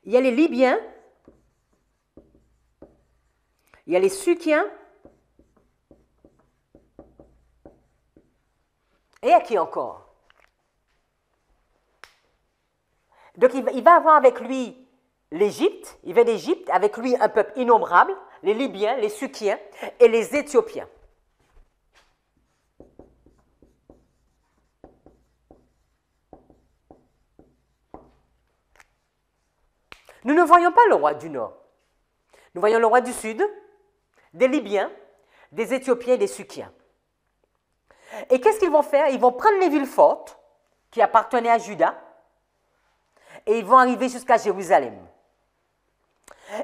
Il y a les Libyens. Il y a les Sukiens. Et à qui encore? Donc il va avoir avec lui l'Égypte, il vient d'Égypte, avec lui un peuple innombrable, les Libyens, les Sukiens et les Éthiopiens. Nous ne voyons pas le roi du Nord. Nous voyons le roi du Sud, des Libyens, des Éthiopiens et des Sukiens. Et qu'est-ce qu'ils vont faire? Ils vont prendre les villes fortes qui appartenaient à Juda et ils vont arriver jusqu'à Jérusalem.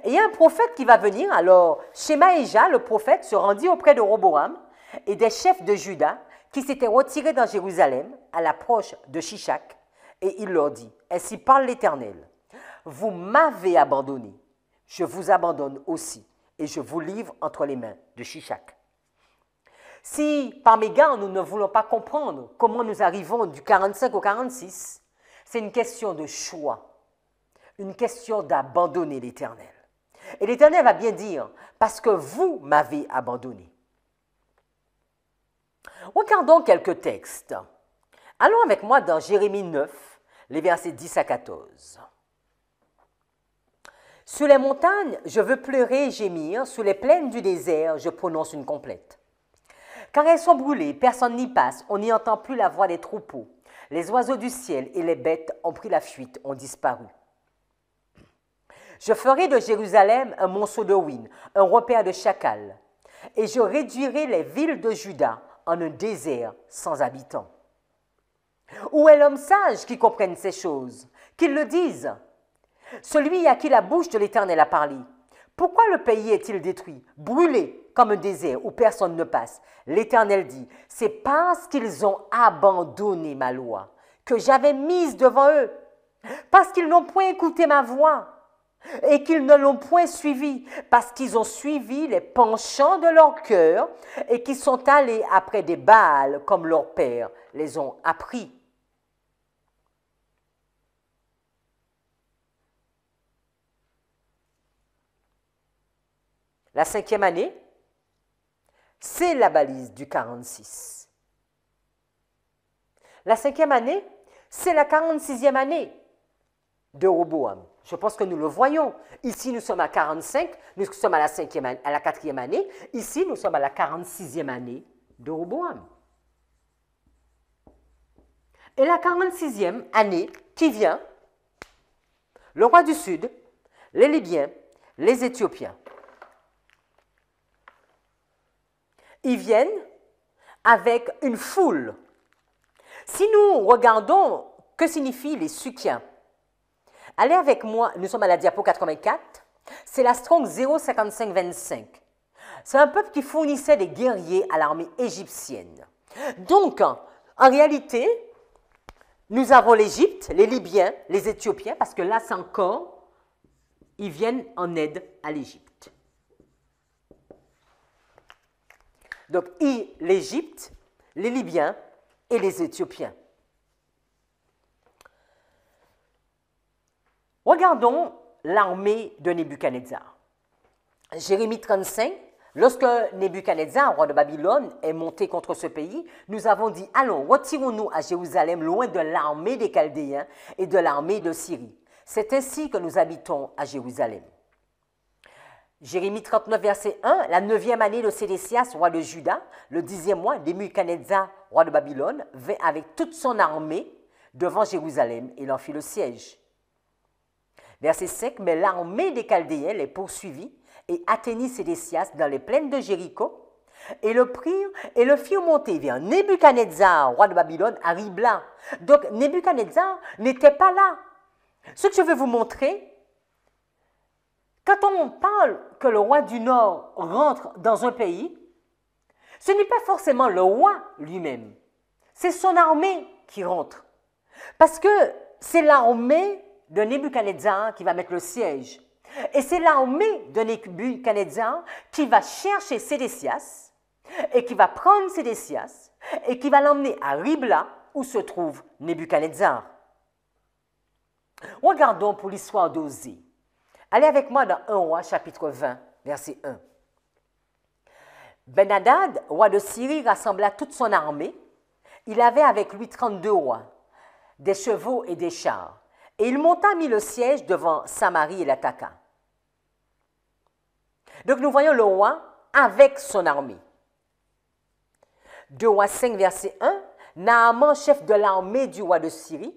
Et il y a un prophète qui va venir. Alors, Shemaïja, le prophète, se rendit auprès de Roboam et des chefs de Juda qui s'étaient retirés dans Jérusalem à l'approche de Shishak. Et il leur dit, ainsi parle l'Éternel, vous m'avez abandonné, je vous abandonne aussi et je vous livre entre les mains de Shishak. Si par mégarde nous ne voulons pas comprendre comment nous arrivons du 45 au 46, c'est une question de choix, une question d'abandonner l'Éternel. Et l'Éternel va bien dire, parce que vous m'avez abandonné. Regardons quelques textes. Allons avec moi dans Jérémie 9, les versets 10 à 14. Sur les montagnes, je veux pleurer et gémir, sur les plaines du désert, je prononce une complainte. Car elles sont brûlées, personne n'y passe, on n'y entend plus la voix des troupeaux. Les oiseaux du ciel et les bêtes ont pris la fuite, ont disparu. Je ferai de Jérusalem un monceau de ruines, un repère de chacals, et je réduirai les villes de Juda en un désert sans habitants. Où est l'homme sage qui comprenne ces choses? Qu'il le dise. Celui à qui la bouche de l'Éternel a parlé. Pourquoi le pays est-il détruit, brûlé comme un désert où personne ne passe? L'Éternel dit, c'est parce qu'ils ont abandonné ma loi que j'avais mise devant eux, parce qu'ils n'ont point écouté ma voix et qu'ils ne l'ont point suivi, parce qu'ils ont suivi les penchants de leur cœur et qu'ils sont allés après des Baals comme leurs pères les ont appris. La 5e année, c'est la balise du 46. La 5e année, c'est la 46e année de Roboam. Je pense que nous le voyons. Ici, nous sommes à 45, nous sommes à la 4e année. Ici, nous sommes à la 46e année de Roboam. Et la 46e année qui vient, le roi du Sud, les Libyens, les Éthiopiens, ils viennent avec une foule. Si nous regardons que signifient les Sukiens, allez avec moi, nous sommes à la diapo 84, c'est la Strong 05525. C'est un peuple qui fournissait des guerriers à l'armée égyptienne. Donc, en réalité, nous avons l'Égypte, les Libyens, les Éthiopiens, parce que là, c'est encore, ils viennent en aide à l'Égypte. Donc, l'Égypte, les Libyens et les Éthiopiens. Regardons l'armée de Nebuchadnezzar. Jérémie 35, lorsque Nebuchadnezzar, roi de Babylone, est monté contre ce pays, nous avons dit, allons, retirons-nous à Jérusalem, loin de l'armée des Chaldéens et de l'armée de Syrie. C'est ainsi que nous habitons à Jérusalem. Jérémie 39, verset 1, la 9e année de Sédécias, roi de Juda, le 10e mois, Nebuchadnezzar, roi de Babylone, vint avec toute son armée devant Jérusalem et il en fit le siège. Verset 5, mais l'armée des Chaldéens les poursuivit et atteignit Sédécias dans les plaines de Jéricho et le prirent et le firent monter vers Nebuchadnezzar, roi de Babylone, à Ribla. Donc Nebuchadnezzar n'était pas là. Ce que je veux vous montrer, quand on parle que le roi du Nord rentre dans un pays, ce n'est pas forcément le roi lui-même, c'est son armée qui rentre. Parce que c'est l'armée de Nebuchadnezzar qui va mettre le siège. Et c'est l'armée de Nebuchadnezzar qui va chercher Sédécias et qui va prendre Sédécias et qui va l'emmener à Ribla où se trouve Nebuchadnezzar. Regardons pour l'histoire d'Osée. Allez avec moi dans 1 roi chapitre 20, verset 1. Ben-Hadad, roi de Syrie, rassembla toute son armée. Il avait avec lui 32 rois, des chevaux et des chars. Et il monta mit le siège devant Samarie et l'attaqua. Donc nous voyons le roi avec son armée. 2 rois 5, verset 1. Naaman, chef de l'armée du roi de Syrie,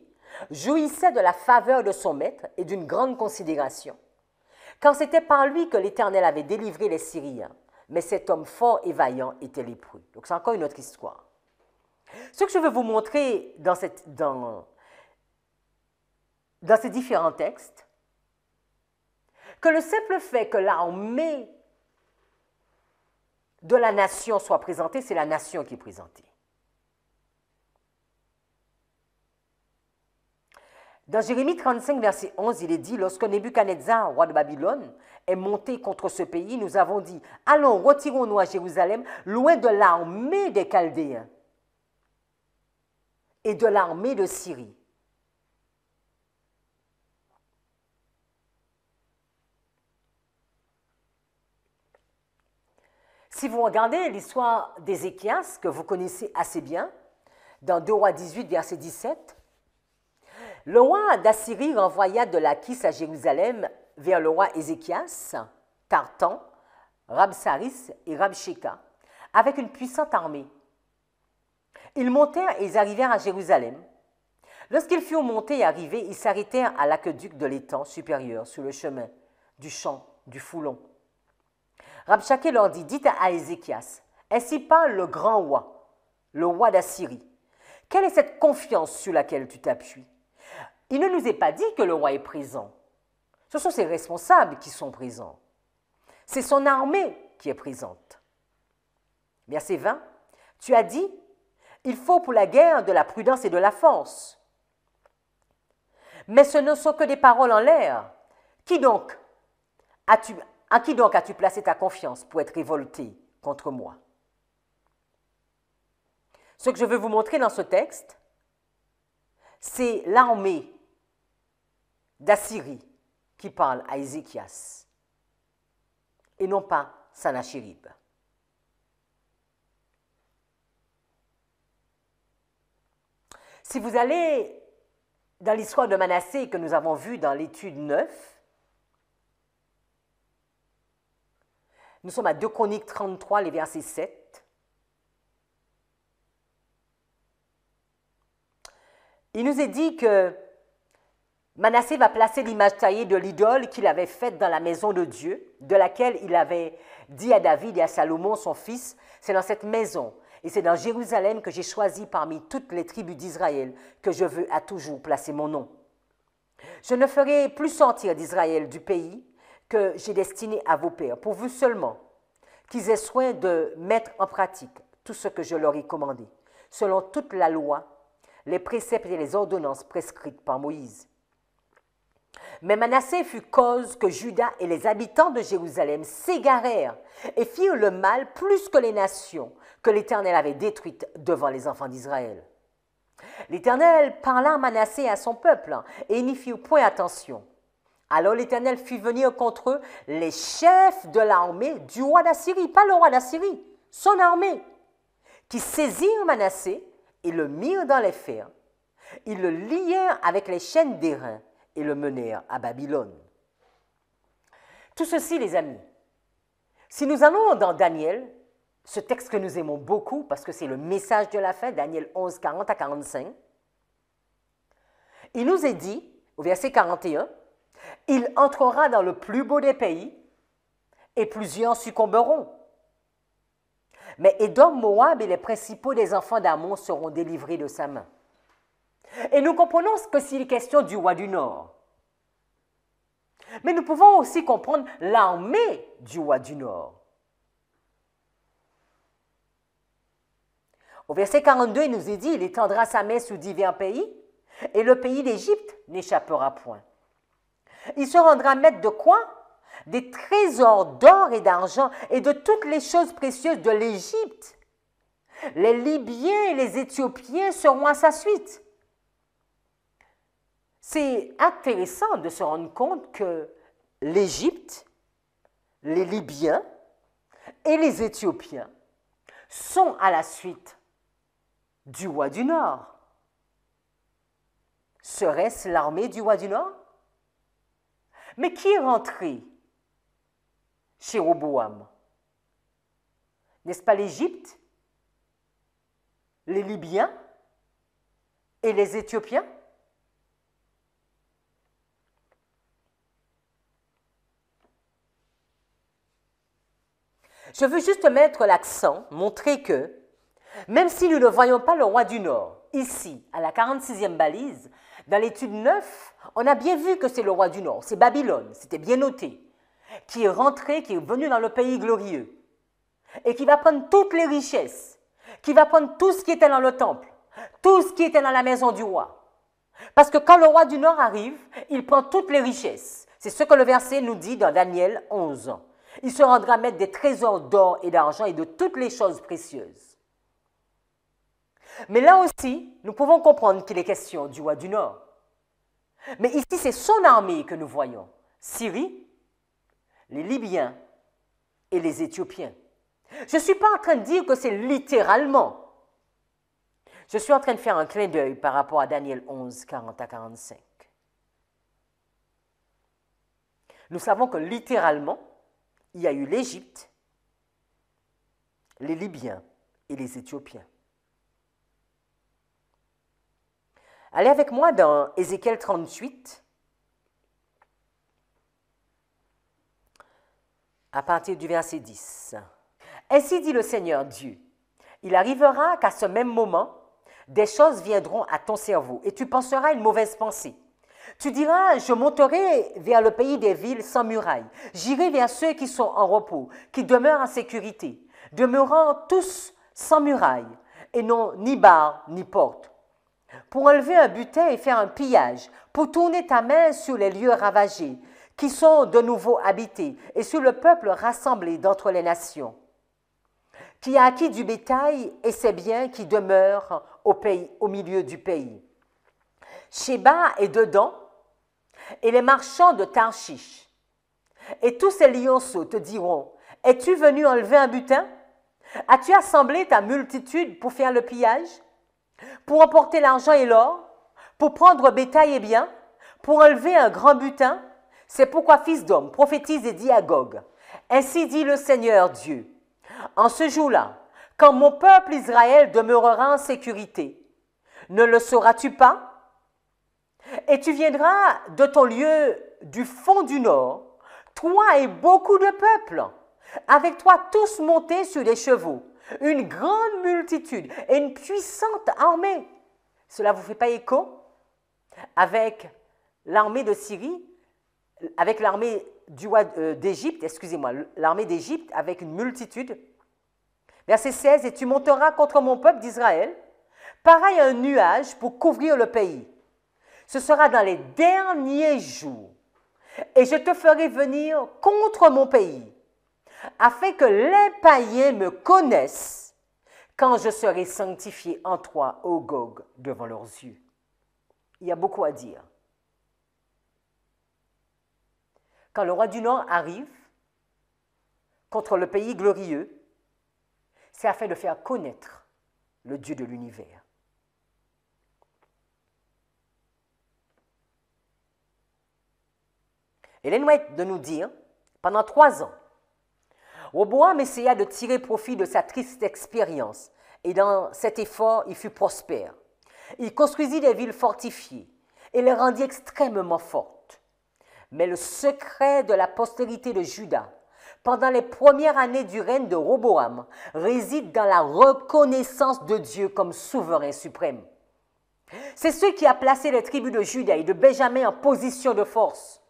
jouissait de la faveur de son maître et d'une grande considération. Car c'était par lui que l'Éternel avait délivré les Syriens. Mais cet homme fort et vaillant était lépreux. Donc c'est encore une autre histoire. Ce que je veux vous montrer dans ces différents textes, que le simple fait que l'armée de la nation soit présentée, c'est la nation qui est présentée. Dans Jérémie 35, verset 11, il est dit, lorsque Nebuchadnezzar, roi de Babylone, est monté contre ce pays, nous avons dit, allons, retirons-nous à Jérusalem, loin de l'armée des Chaldéens et de l'armée de Syrie. Si vous regardez l'histoire d'Ézéchias, que vous connaissez assez bien, dans 2 rois 18, verset 17, le roi d'Assyrie renvoya de Lachish à Jérusalem vers le roi Ézéchias, Tartan, Rabsaris et Rabshakeh, avec une puissante armée. Ils montèrent et ils arrivèrent à Jérusalem. Lorsqu'ils furent montés et arrivés, ils s'arrêtèrent à l'aqueduc de l'étang supérieur, sur le chemin du champ, du Foulon. Rabshakeh leur dit, dites à Ézéchias, ainsi parle le grand roi, le roi d'Assyrie. Quelle est cette confiance sur laquelle tu t'appuies? Il ne nous est pas dit que le roi est présent. Ce sont ses responsables qui sont présents. C'est son armée qui est présente. Verset 20, tu as dit, il faut pour la guerre de la prudence et de la force. Mais ce ne sont que des paroles en l'air. À qui donc as-tu placé ta confiance pour être révolté contre moi? Ce que je veux vous montrer dans ce texte, c'est l'armée d'Assyrie qui parle à Ézéchias et non pas Sanachérib. Si vous allez dans l'histoire de Manassé que nous avons vue dans l'étude 9, nous sommes à 2 Chroniques 33, les versets 7. Il nous est dit que Manassé va placer l'image taillée de l'idole qu'il avait faite dans la maison de Dieu, de laquelle il avait dit à David et à Salomon, son fils, c'est dans cette maison et c'est dans Jérusalem que j'ai choisi parmi toutes les tribus d'Israël que je veux à toujours placer mon nom. Je ne ferai plus sortir d'Israël du pays que j'ai destiné à vos pères, pourvu seulement qu'ils aient soin de mettre en pratique tout ce que je leur ai commandé, selon toute la loi, les préceptes et les ordonnances prescrites par Moïse. Mais Manassé fut cause que Juda et les habitants de Jérusalem s'égarèrent et firent le mal plus que les nations que l'Éternel avait détruites devant les enfants d'Israël. L'Éternel parla à Manassé et à son peuple, et ils n'y firent point attention. Alors l'Éternel fit venir contre eux les chefs de l'armée du roi d'Assyrie, pas le roi d'Assyrie, son armée, qui saisirent Manassé et le mirent dans les fers. Ils le lièrent avec les chaînes d'airain et le menèrent à Babylone. Tout ceci, les amis, si nous allons dans Daniel, ce texte que nous aimons beaucoup parce que c'est le message de la fin, Daniel 11, 40 à 45, il nous est dit, au verset 41, « Il entrera dans le plus beau des pays et plusieurs succomberont. Mais Édom, Moab et les principaux des enfants d'Ammon seront délivrés de sa main. » Et nous comprenons que c'est une question du roi du Nord. Mais nous pouvons aussi comprendre l'armée du roi du Nord. Au verset 42, il nous est dit, il étendra sa main sur divers pays, et le pays d'Égypte n'échappera point. Il se rendra maître de quoi? Des trésors d'or et d'argent et de toutes les choses précieuses de l'Égypte. Les Libyens et les Éthiopiens seront à sa suite. C'est intéressant de se rendre compte que l'Égypte, les Libyens et les Éthiopiens sont à la suite du roi du Nord. Serait-ce l'armée du roi du Nord? Mais qui est rentré chez Roboam? N'est-ce pas l'Égypte, les Libyens et les Éthiopiens? Je veux juste mettre l'accent, montrer que, même si nous ne voyons pas le roi du Nord, ici, à la 46e balise, dans l'étude 9, on a bien vu que c'est le roi du Nord, c'est Babylone, c'était bien noté, qui est rentré, qui est venu dans le pays glorieux, et qui va prendre toutes les richesses, qui va prendre tout ce qui était dans le temple, tout ce qui était dans la maison du roi. Parce que quand le roi du Nord arrive, il prend toutes les richesses. C'est ce que le verset nous dit dans Daniel 11. Il se rendra maître des trésors d'or et d'argent et de toutes les choses précieuses. Mais là aussi, nous pouvons comprendre qu'il est question du roi du Nord. Mais ici, c'est son armée que nous voyons. Syrie, les Libyens et les Éthiopiens. Je ne suis pas en train de dire que c'est littéralement. Je suis en train de faire un clin d'œil par rapport à Daniel 11, 40 à 45. Nous savons que littéralement, il y a eu l'Égypte, les Libyens et les Éthiopiens. Allez avec moi dans Ézéchiel 38, à partir du verset 10. « Ainsi dit le Seigneur Dieu, il arrivera qu'à ce même moment, des choses viendront à ton cerveau et tu penseras une mauvaise pensée. Tu diras, je monterai vers le pays des villes sans murailles. J'irai vers ceux qui sont en repos, qui demeurent en sécurité, demeurant tous sans murailles, et n'ont ni barre ni porte. Pour enlever un butin et faire un pillage, pour tourner ta main sur les lieux ravagés, qui sont de nouveau habités, et sur le peuple rassemblé d'entre les nations, qui a acquis du bétail et ses biens qui demeurent au milieu du pays. Sheba est dedans, et les marchands de Tarshish. Et tous ces lionceaux te diront, Es-tu venu enlever un butin? As-tu assemblé ta multitude pour faire le pillage? Pour emporter l'argent et l'or? Pour prendre bétail et biens? Pour enlever un grand butin? C'est pourquoi, fils d'homme, prophétise et dis à Gog, ainsi dit le Seigneur Dieu, en ce jour-là, quand mon peuple Israël demeurera en sécurité, ne le sauras-tu pas? Et tu viendras de ton lieu du fond du nord, toi et beaucoup de peuples, avec toi tous montés sur des chevaux, une grande multitude et une puissante armée. Cela ne vous fait pas écho avec l'armée de Syrie, avec l'armée d'Égypte, excusez-moi, l'armée d'Égypte avec une multitude. Verset 16, et tu monteras contre mon peuple d'Israël, pareil à un nuage pour couvrir le pays. Ce sera dans les derniers jours, et je te ferai venir contre mon pays, afin que les païens me connaissent quand je serai sanctifié en toi, ô Gog, devant leurs yeux. Il y a beaucoup à dire. Quand le roi du Nord arrive contre le pays glorieux, c'est afin de faire connaître le Dieu de l'univers. Ellen White de nous dire, pendant 3 ans, Roboam essaya de tirer profit de sa triste expérience et dans cet effort, il fut prospère. Il construisit des villes fortifiées et les rendit extrêmement fortes. Mais le secret de la postérité de Juda, pendant les premières années du règne de Roboam, réside dans la reconnaissance de Dieu comme souverain suprême. C'est ce qui a placé les tribus de Juda et de Benjamin en position de force.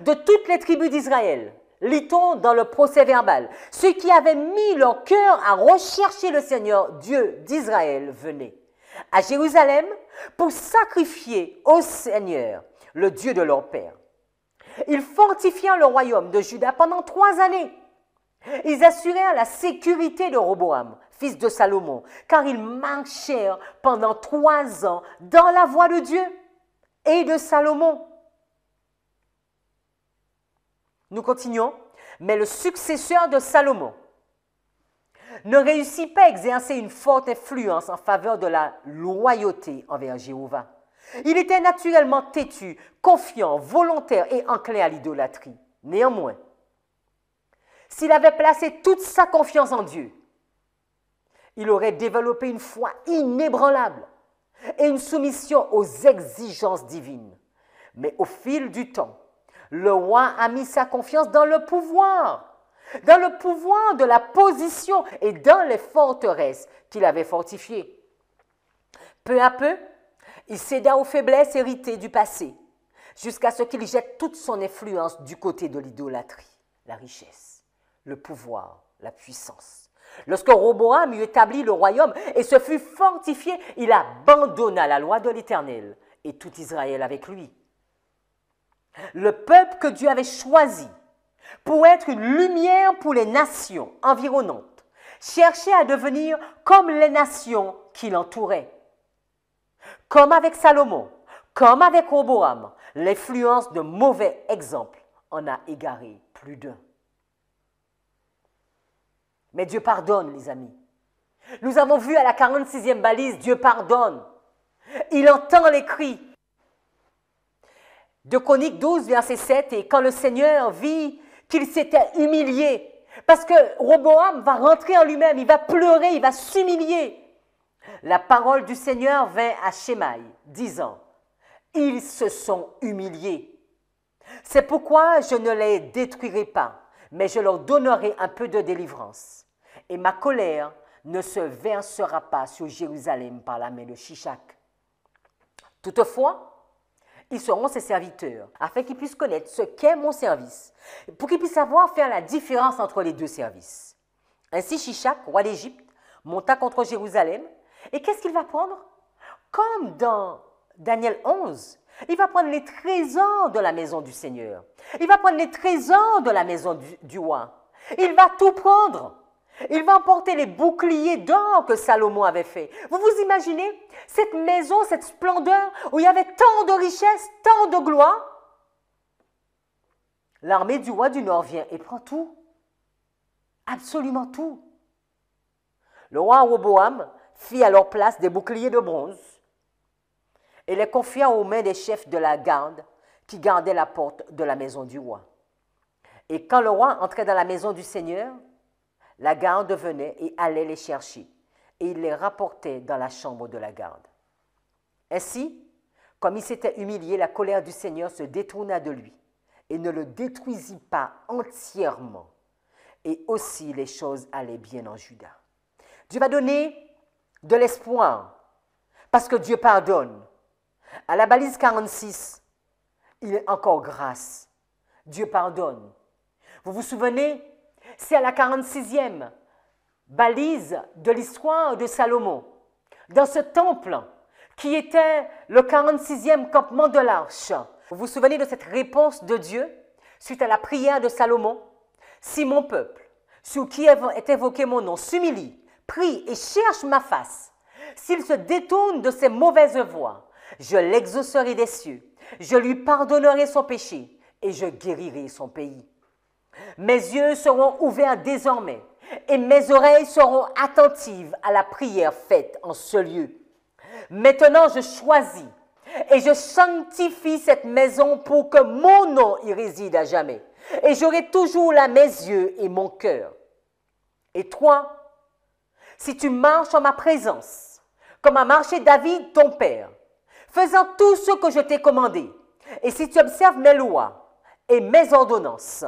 De toutes les tribus d'Israël, lit-on dans le procès-verbal, ceux qui avaient mis leur cœur à rechercher le Seigneur, Dieu d'Israël, venaient à Jérusalem pour sacrifier au Seigneur, le Dieu de leur père. Ils fortifièrent le royaume de Juda pendant 3 années. Ils assurèrent la sécurité de Roboam, fils de Salomon, car ils marchèrent pendant 3 ans dans la voie de Dieu et de Salomon. Nous continuons. Mais le successeur de Salomon ne réussit pas à exercer une forte influence en faveur de la loyauté envers Jéhovah. Il était naturellement têtu, confiant, volontaire et enclin à l'idolâtrie. Néanmoins, s'il avait placé toute sa confiance en Dieu, il aurait développé une foi inébranlable et une soumission aux exigences divines. Mais au fil du temps, le roi a mis sa confiance dans le pouvoir de la position et dans les forteresses qu'il avait fortifiées. Peu à peu, il céda aux faiblesses héritées du passé, jusqu'à ce qu'il jette toute son influence du côté de l'idolâtrie, la richesse, le pouvoir, la puissance. Lorsque Roboam eut établi le royaume et se fut fortifié, il abandonna la loi de l'Éternel et tout Israël avec lui. Le peuple que Dieu avait choisi pour être une lumière pour les nations environnantes cherchait à devenir comme les nations qui l'entouraient. Comme avec Salomon, comme avec Roboam, l'influence de mauvais exemples en a égaré plus d'un. Mais Dieu pardonne, les amis. Nous avons vu à la 46e balise, Dieu pardonne. Il entend les cris. De Chroniques 12, verset 7, et quand le Seigneur vit qu'il s'était humilié, parce que Roboam va rentrer en lui-même, il va pleurer, il va s'humilier. La parole du Seigneur vint à Shemaï, disant, « Ils se sont humiliés. C'est pourquoi je ne les détruirai pas, mais je leur donnerai un peu de délivrance. Et ma colère ne se versera pas sur Jérusalem par la main de Shishak. Toutefois, ils seront ses serviteurs, afin qu'ils puissent connaître ce qu'est mon service, pour qu'ils puissent savoir faire la différence entre les 2 services. » Ainsi Shishak, roi d'Égypte, monta contre Jérusalem, et qu'est-ce qu'il va prendre? Comme dans Daniel 11, il va prendre les trésors de la maison du Seigneur. Il va prendre les trésors de la maison du roi. Il va tout prendre. Il va emporter les boucliers d'or que Salomon avait fait. Vous vous imaginez cette maison, cette splendeur où il y avait tant de richesses, tant de gloire? L'armée du roi du Nord vient et prend tout. absolument tout. Le roi Roboam fit à leur place des boucliers de bronze et les confia aux mains des chefs de la garde qui gardaient la porte de la maison du roi. Et quand le roi entrait dans la maison du Seigneur, la garde venait et allait les chercher, et il les rapportait dans la chambre de la garde. Ainsi, comme il s'était humilié, la colère du Seigneur se détourna de lui et ne le détruisit pas entièrement. Et aussi les choses allaient bien en Juda. Dieu va donner de l'espoir parce que Dieu pardonne. À la balise 46, il est encore grâce. Dieu pardonne. Vous vous souvenez, c'est à la 46e balise de l'histoire de Salomon, dans ce temple qui était le 46e campement de l'arche. Vous vous souvenez de cette réponse de Dieu suite à la prière de Salomon? Si mon peuple, sur qui est évoqué mon nom, s'humilie, prie et cherche ma face, s'il se détourne de ses mauvaises voies, je l'exaucerai des cieux, je lui pardonnerai son péché et je guérirai son pays. Mes yeux seront ouverts désormais et mes oreilles seront attentives à la prière faite en ce lieu. Maintenant, je choisis et je sanctifie cette maison pour que mon nom y réside à jamais. Et j'aurai toujours là mes yeux et mon cœur. Et toi, si tu marches en ma présence, comme a marché David, ton père, faisant tout ce que je t'ai commandé, et si tu observes mes lois et mes ordonnances,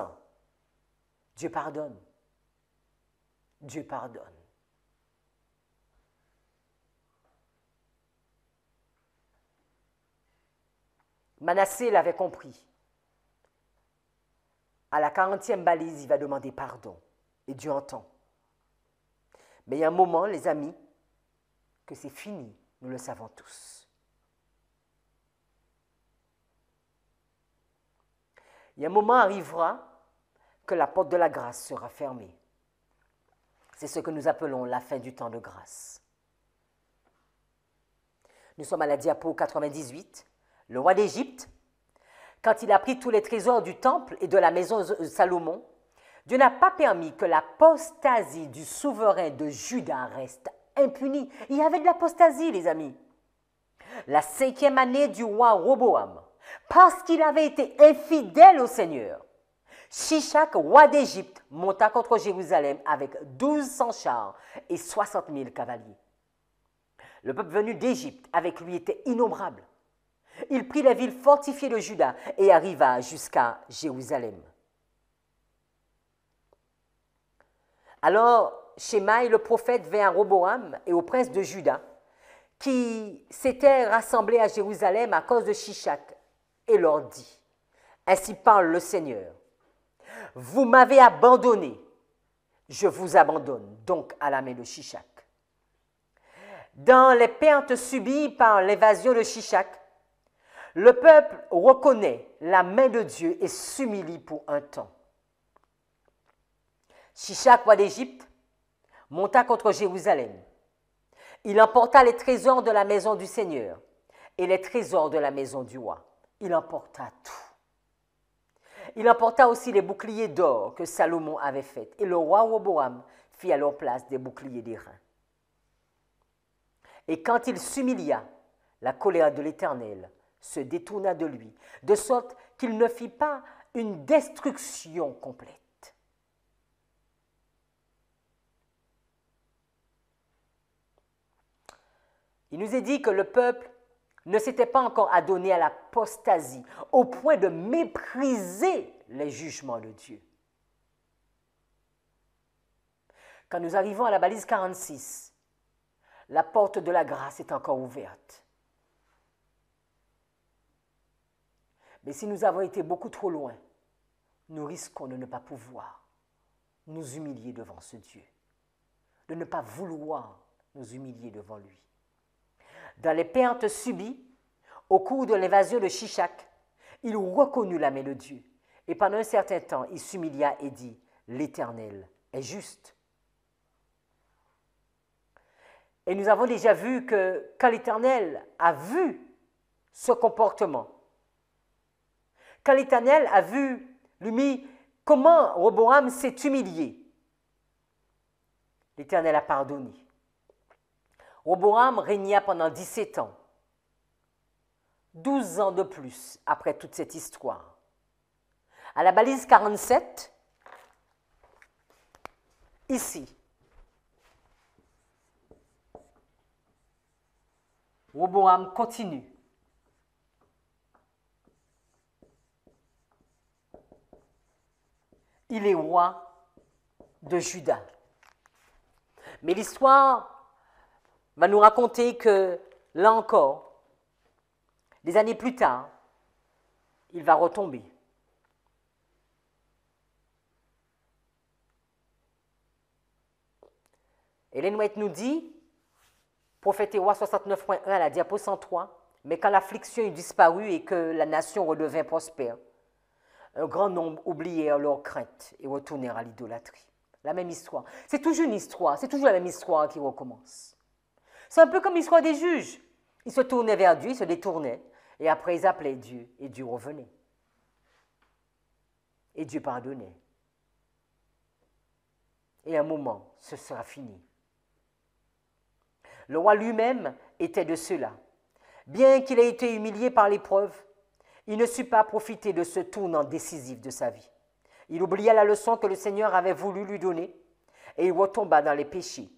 Dieu pardonne. Dieu pardonne. Manassé l'avait compris. À la 40e balise, il va demander pardon. Et Dieu entend. Mais il y a un moment, les amis, que c'est fini. Nous le savons tous. Il y a un moment arrivera que la porte de la grâce sera fermée. C'est ce que nous appelons la fin du temps de grâce. Nous sommes à la diapo 98. Le roi d'Égypte, quand il a pris tous les trésors du temple et de la maison de Salomon, Dieu n'a pas permis que l'apostasie du souverain de Juda reste impunie. Il y avait de l'apostasie, les amis. La 5e année du roi Roboam, parce qu'il avait été infidèle au Seigneur, Shishak, roi d'Égypte, monta contre Jérusalem avec 1200 chars et 60 000 cavaliers. Le peuple venu d'Égypte avec lui était innombrable. Il prit les villes fortifiées de Juda et arriva jusqu'à Jérusalem. Alors, Shemaï, le prophète, vint à Roboam et aux princes de Juda qui s'étaient rassemblés à Jérusalem à cause de Shishak et leur dit, « Ainsi parle le Seigneur, vous m'avez abandonné, je vous abandonne donc à la main de Shishak. Dans les pertes subies par l'évasion de Shishak, le peuple reconnaît la main de Dieu et s'humilie pour un temps. Shishak, roi d'Égypte, monta contre Jérusalem. Il emporta les trésors de la maison du Seigneur et les trésors de la maison du roi. Il emporta tout. Il emporta aussi les boucliers d'or que Salomon avait faits, et le roi Roboam fit à leur place des boucliers d'airain. Et quand il s'humilia, la colère de l'Éternel se détourna de lui, de sorte qu'il ne fit pas une destruction complète. Il nous est dit que le peuple ne s'était pas encore adonné à l'apostasie, au point de mépriser les jugements de Dieu. Quand nous arrivons à la balise 46, la porte de la grâce est encore ouverte. Mais si nous avons été beaucoup trop loin, nous risquons de ne pas pouvoir nous humilier devant ce Dieu, de ne pas vouloir nous humilier devant lui. Dans les pertes subies, au cours de l'évasion de Shishak, il reconnut la main de Dieu. Et pendant un certain temps, il s'humilia et dit, « L'Éternel est juste. » Et nous avons déjà vu que quand l'Éternel a vu ce comportement, quand l'Éternel a vu, lui, comment Roboam s'est humilié, l'Éternel a pardonné. Roboam régna pendant 17 ans, 12 ans de plus après toute cette histoire. À la balise 47, ici, Roboam continue. Il est roi de Juda. Mais l'histoire va nous raconter que, là encore, des années plus tard, il va retomber. Ellen White nous dit, Prophète et roi 69.1 à la diapo 103, mais quand l'affliction eut disparu et que la nation redevint prospère, un grand nombre oublièrent leurs craintes et retournèrent à l'idolâtrie. La même histoire. C'est toujours une histoire, c'est toujours la même histoire qui recommence. C'est un peu comme l'histoire des juges. Ils se tournaient vers Dieu, ils se détournaient, et après ils appelaient Dieu, et Dieu revenait. Et Dieu pardonnait. Et à un moment, ce sera fini. Le roi lui-même était de ceux-là. Bien qu'il ait été humilié par l'épreuve, il ne sut pas profiter de ce tournant décisif de sa vie. Il oublia la leçon que le Seigneur avait voulu lui donner et il retomba dans les péchés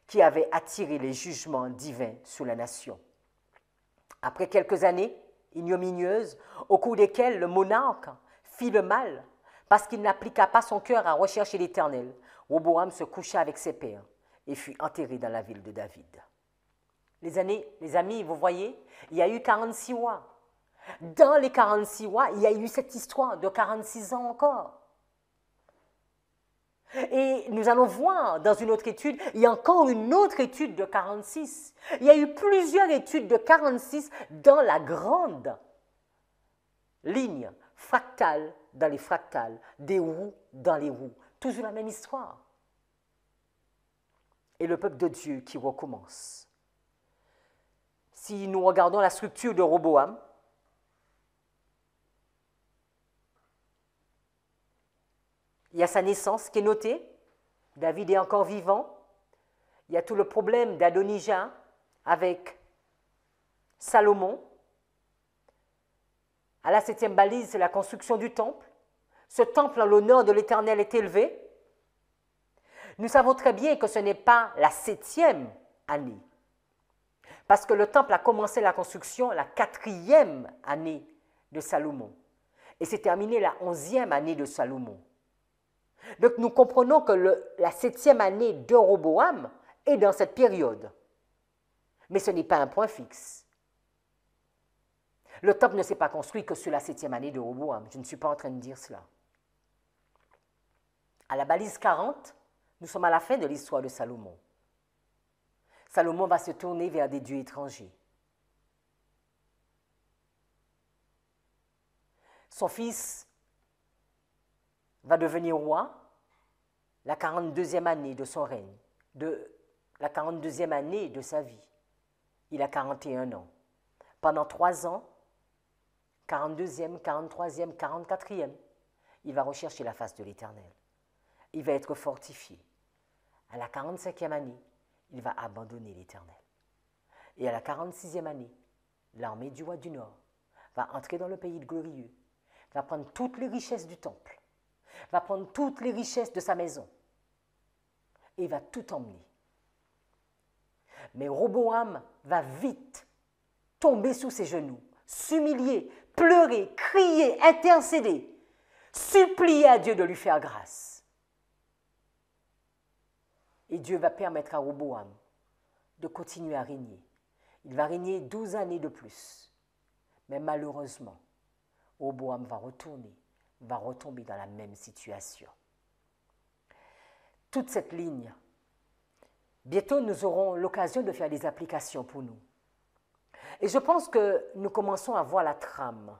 qui avaient attiré les jugements divins sur la nation. Après quelques années ignominieuses, au cours desquelles le monarque fit le mal parce qu'il n'appliqua pas son cœur à rechercher l'Éternel, Roboam se coucha avec ses pères et fut enterré dans la ville de David. Les amis, vous voyez, il y a eu 46 rois. Dans les 46 rois, il y a eu cette histoire de 46 ans encore. Et nous allons voir dans une autre étude, il y a encore une autre étude de 46. Il y a eu plusieurs études de 46 dans la grande ligne fractale dans les fractales, des roues dans les roues. Toujours la même histoire. Et le peuple de Dieu qui recommence. Si nous regardons la structure de Roboam, il y a sa naissance qui est notée. David est encore vivant. Il y a tout le problème d'Adonijah avec Salomon. À la 7e balise, c'est la construction du temple. Ce temple en l'honneur de l'Éternel est élevé. Nous savons très bien que ce n'est pas la 7e année. Parce que le temple a commencé la construction la 4e année de Salomon. Et c'est terminé la 11e année de Salomon. Donc nous comprenons que la 7e année de Roboam est dans cette période. Mais ce n'est pas un point fixe. Le temple ne s'est pas construit que sur la 7e année de Roboam. Je ne suis pas en train de dire cela. À la balise 40, nous sommes à la fin de l'histoire de Salomon. Salomon va se tourner vers des dieux étrangers. Son fils va devenir roi la 42e année de son règne, la 42e année de sa vie. Il a 41 ans. Pendant 3 ans, 42e, 43e, 44e, il va rechercher la face de l'Éternel. Il va être fortifié. À la 45e année, il va abandonner l'Éternel. Et à la 46e année, l'armée du roi du Nord va entrer dans le pays glorieux, va prendre toutes les richesses du temple, va prendre toutes les richesses de sa maison et va tout emmener. Mais Roboam va vite tomber sous ses genoux, s'humilier, pleurer, crier, intercéder, supplier à Dieu de lui faire grâce. Et Dieu va permettre à Roboam de continuer à régner. Il va régner 12 années de plus. Mais malheureusement, Roboam va retomber dans la même situation. Toute cette ligne, bientôt nous aurons l'occasion de faire des applications pour nous. Et je pense que nous commençons à voir la trame.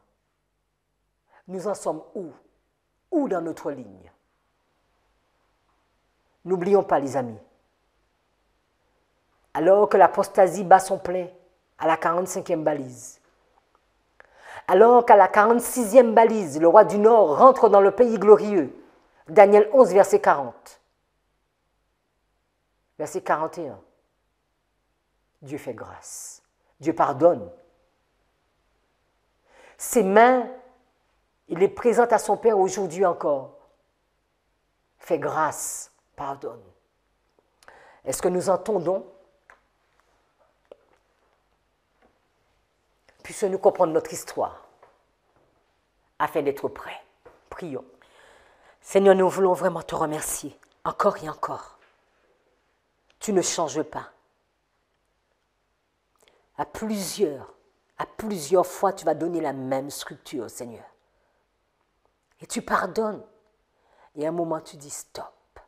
Nous en sommes où? Où dans notre ligne? N'oublions pas, les amis, alors que l'apostasie bat son plein à la 45e balise, alors qu'à la 46e balise, le roi du Nord rentre dans le pays glorieux, Daniel 11, verset 40, Verset 41. Dieu fait grâce. Dieu pardonne. Ses mains, il les présente à son Père aujourd'hui encore. Fait grâce, pardonne. Est-ce que nous entendons? Puissions-nous comprendre notre histoire afin d'être prêts. Prions. Seigneur, nous voulons vraiment te remercier encore et encore. Tu ne changes pas. À plusieurs fois, tu vas donner la même structure, Seigneur. Et tu pardonnes. Et à un moment, tu dis stop.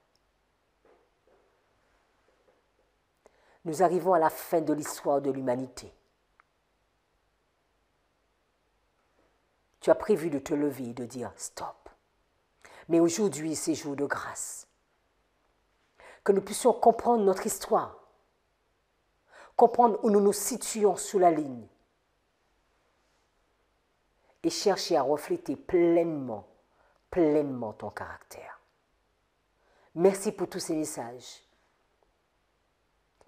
Nous arrivons à la fin de l'histoire de l'humanité. Tu as prévu de te lever et de dire stop. Mais aujourd'hui, c'est jour de grâce. Que nous puissions comprendre notre histoire. Comprendre où nous nous situons sous la ligne. Et chercher à refléter pleinement ton caractère. Merci pour tous ces messages.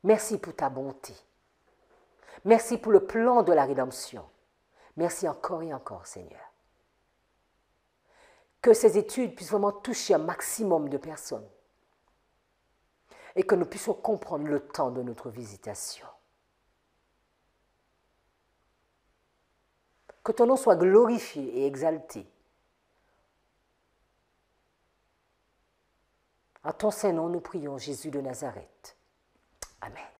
Merci pour ta bonté. Merci pour le plan de la rédemption. Merci encore et encore, Seigneur. Que ces études puissent vraiment toucher un maximum de personnes. Et que nous puissions comprendre le temps de notre visitation. Que ton nom soit glorifié et exalté. En ton saint nom, nous prions, Jésus de Nazareth. Amen.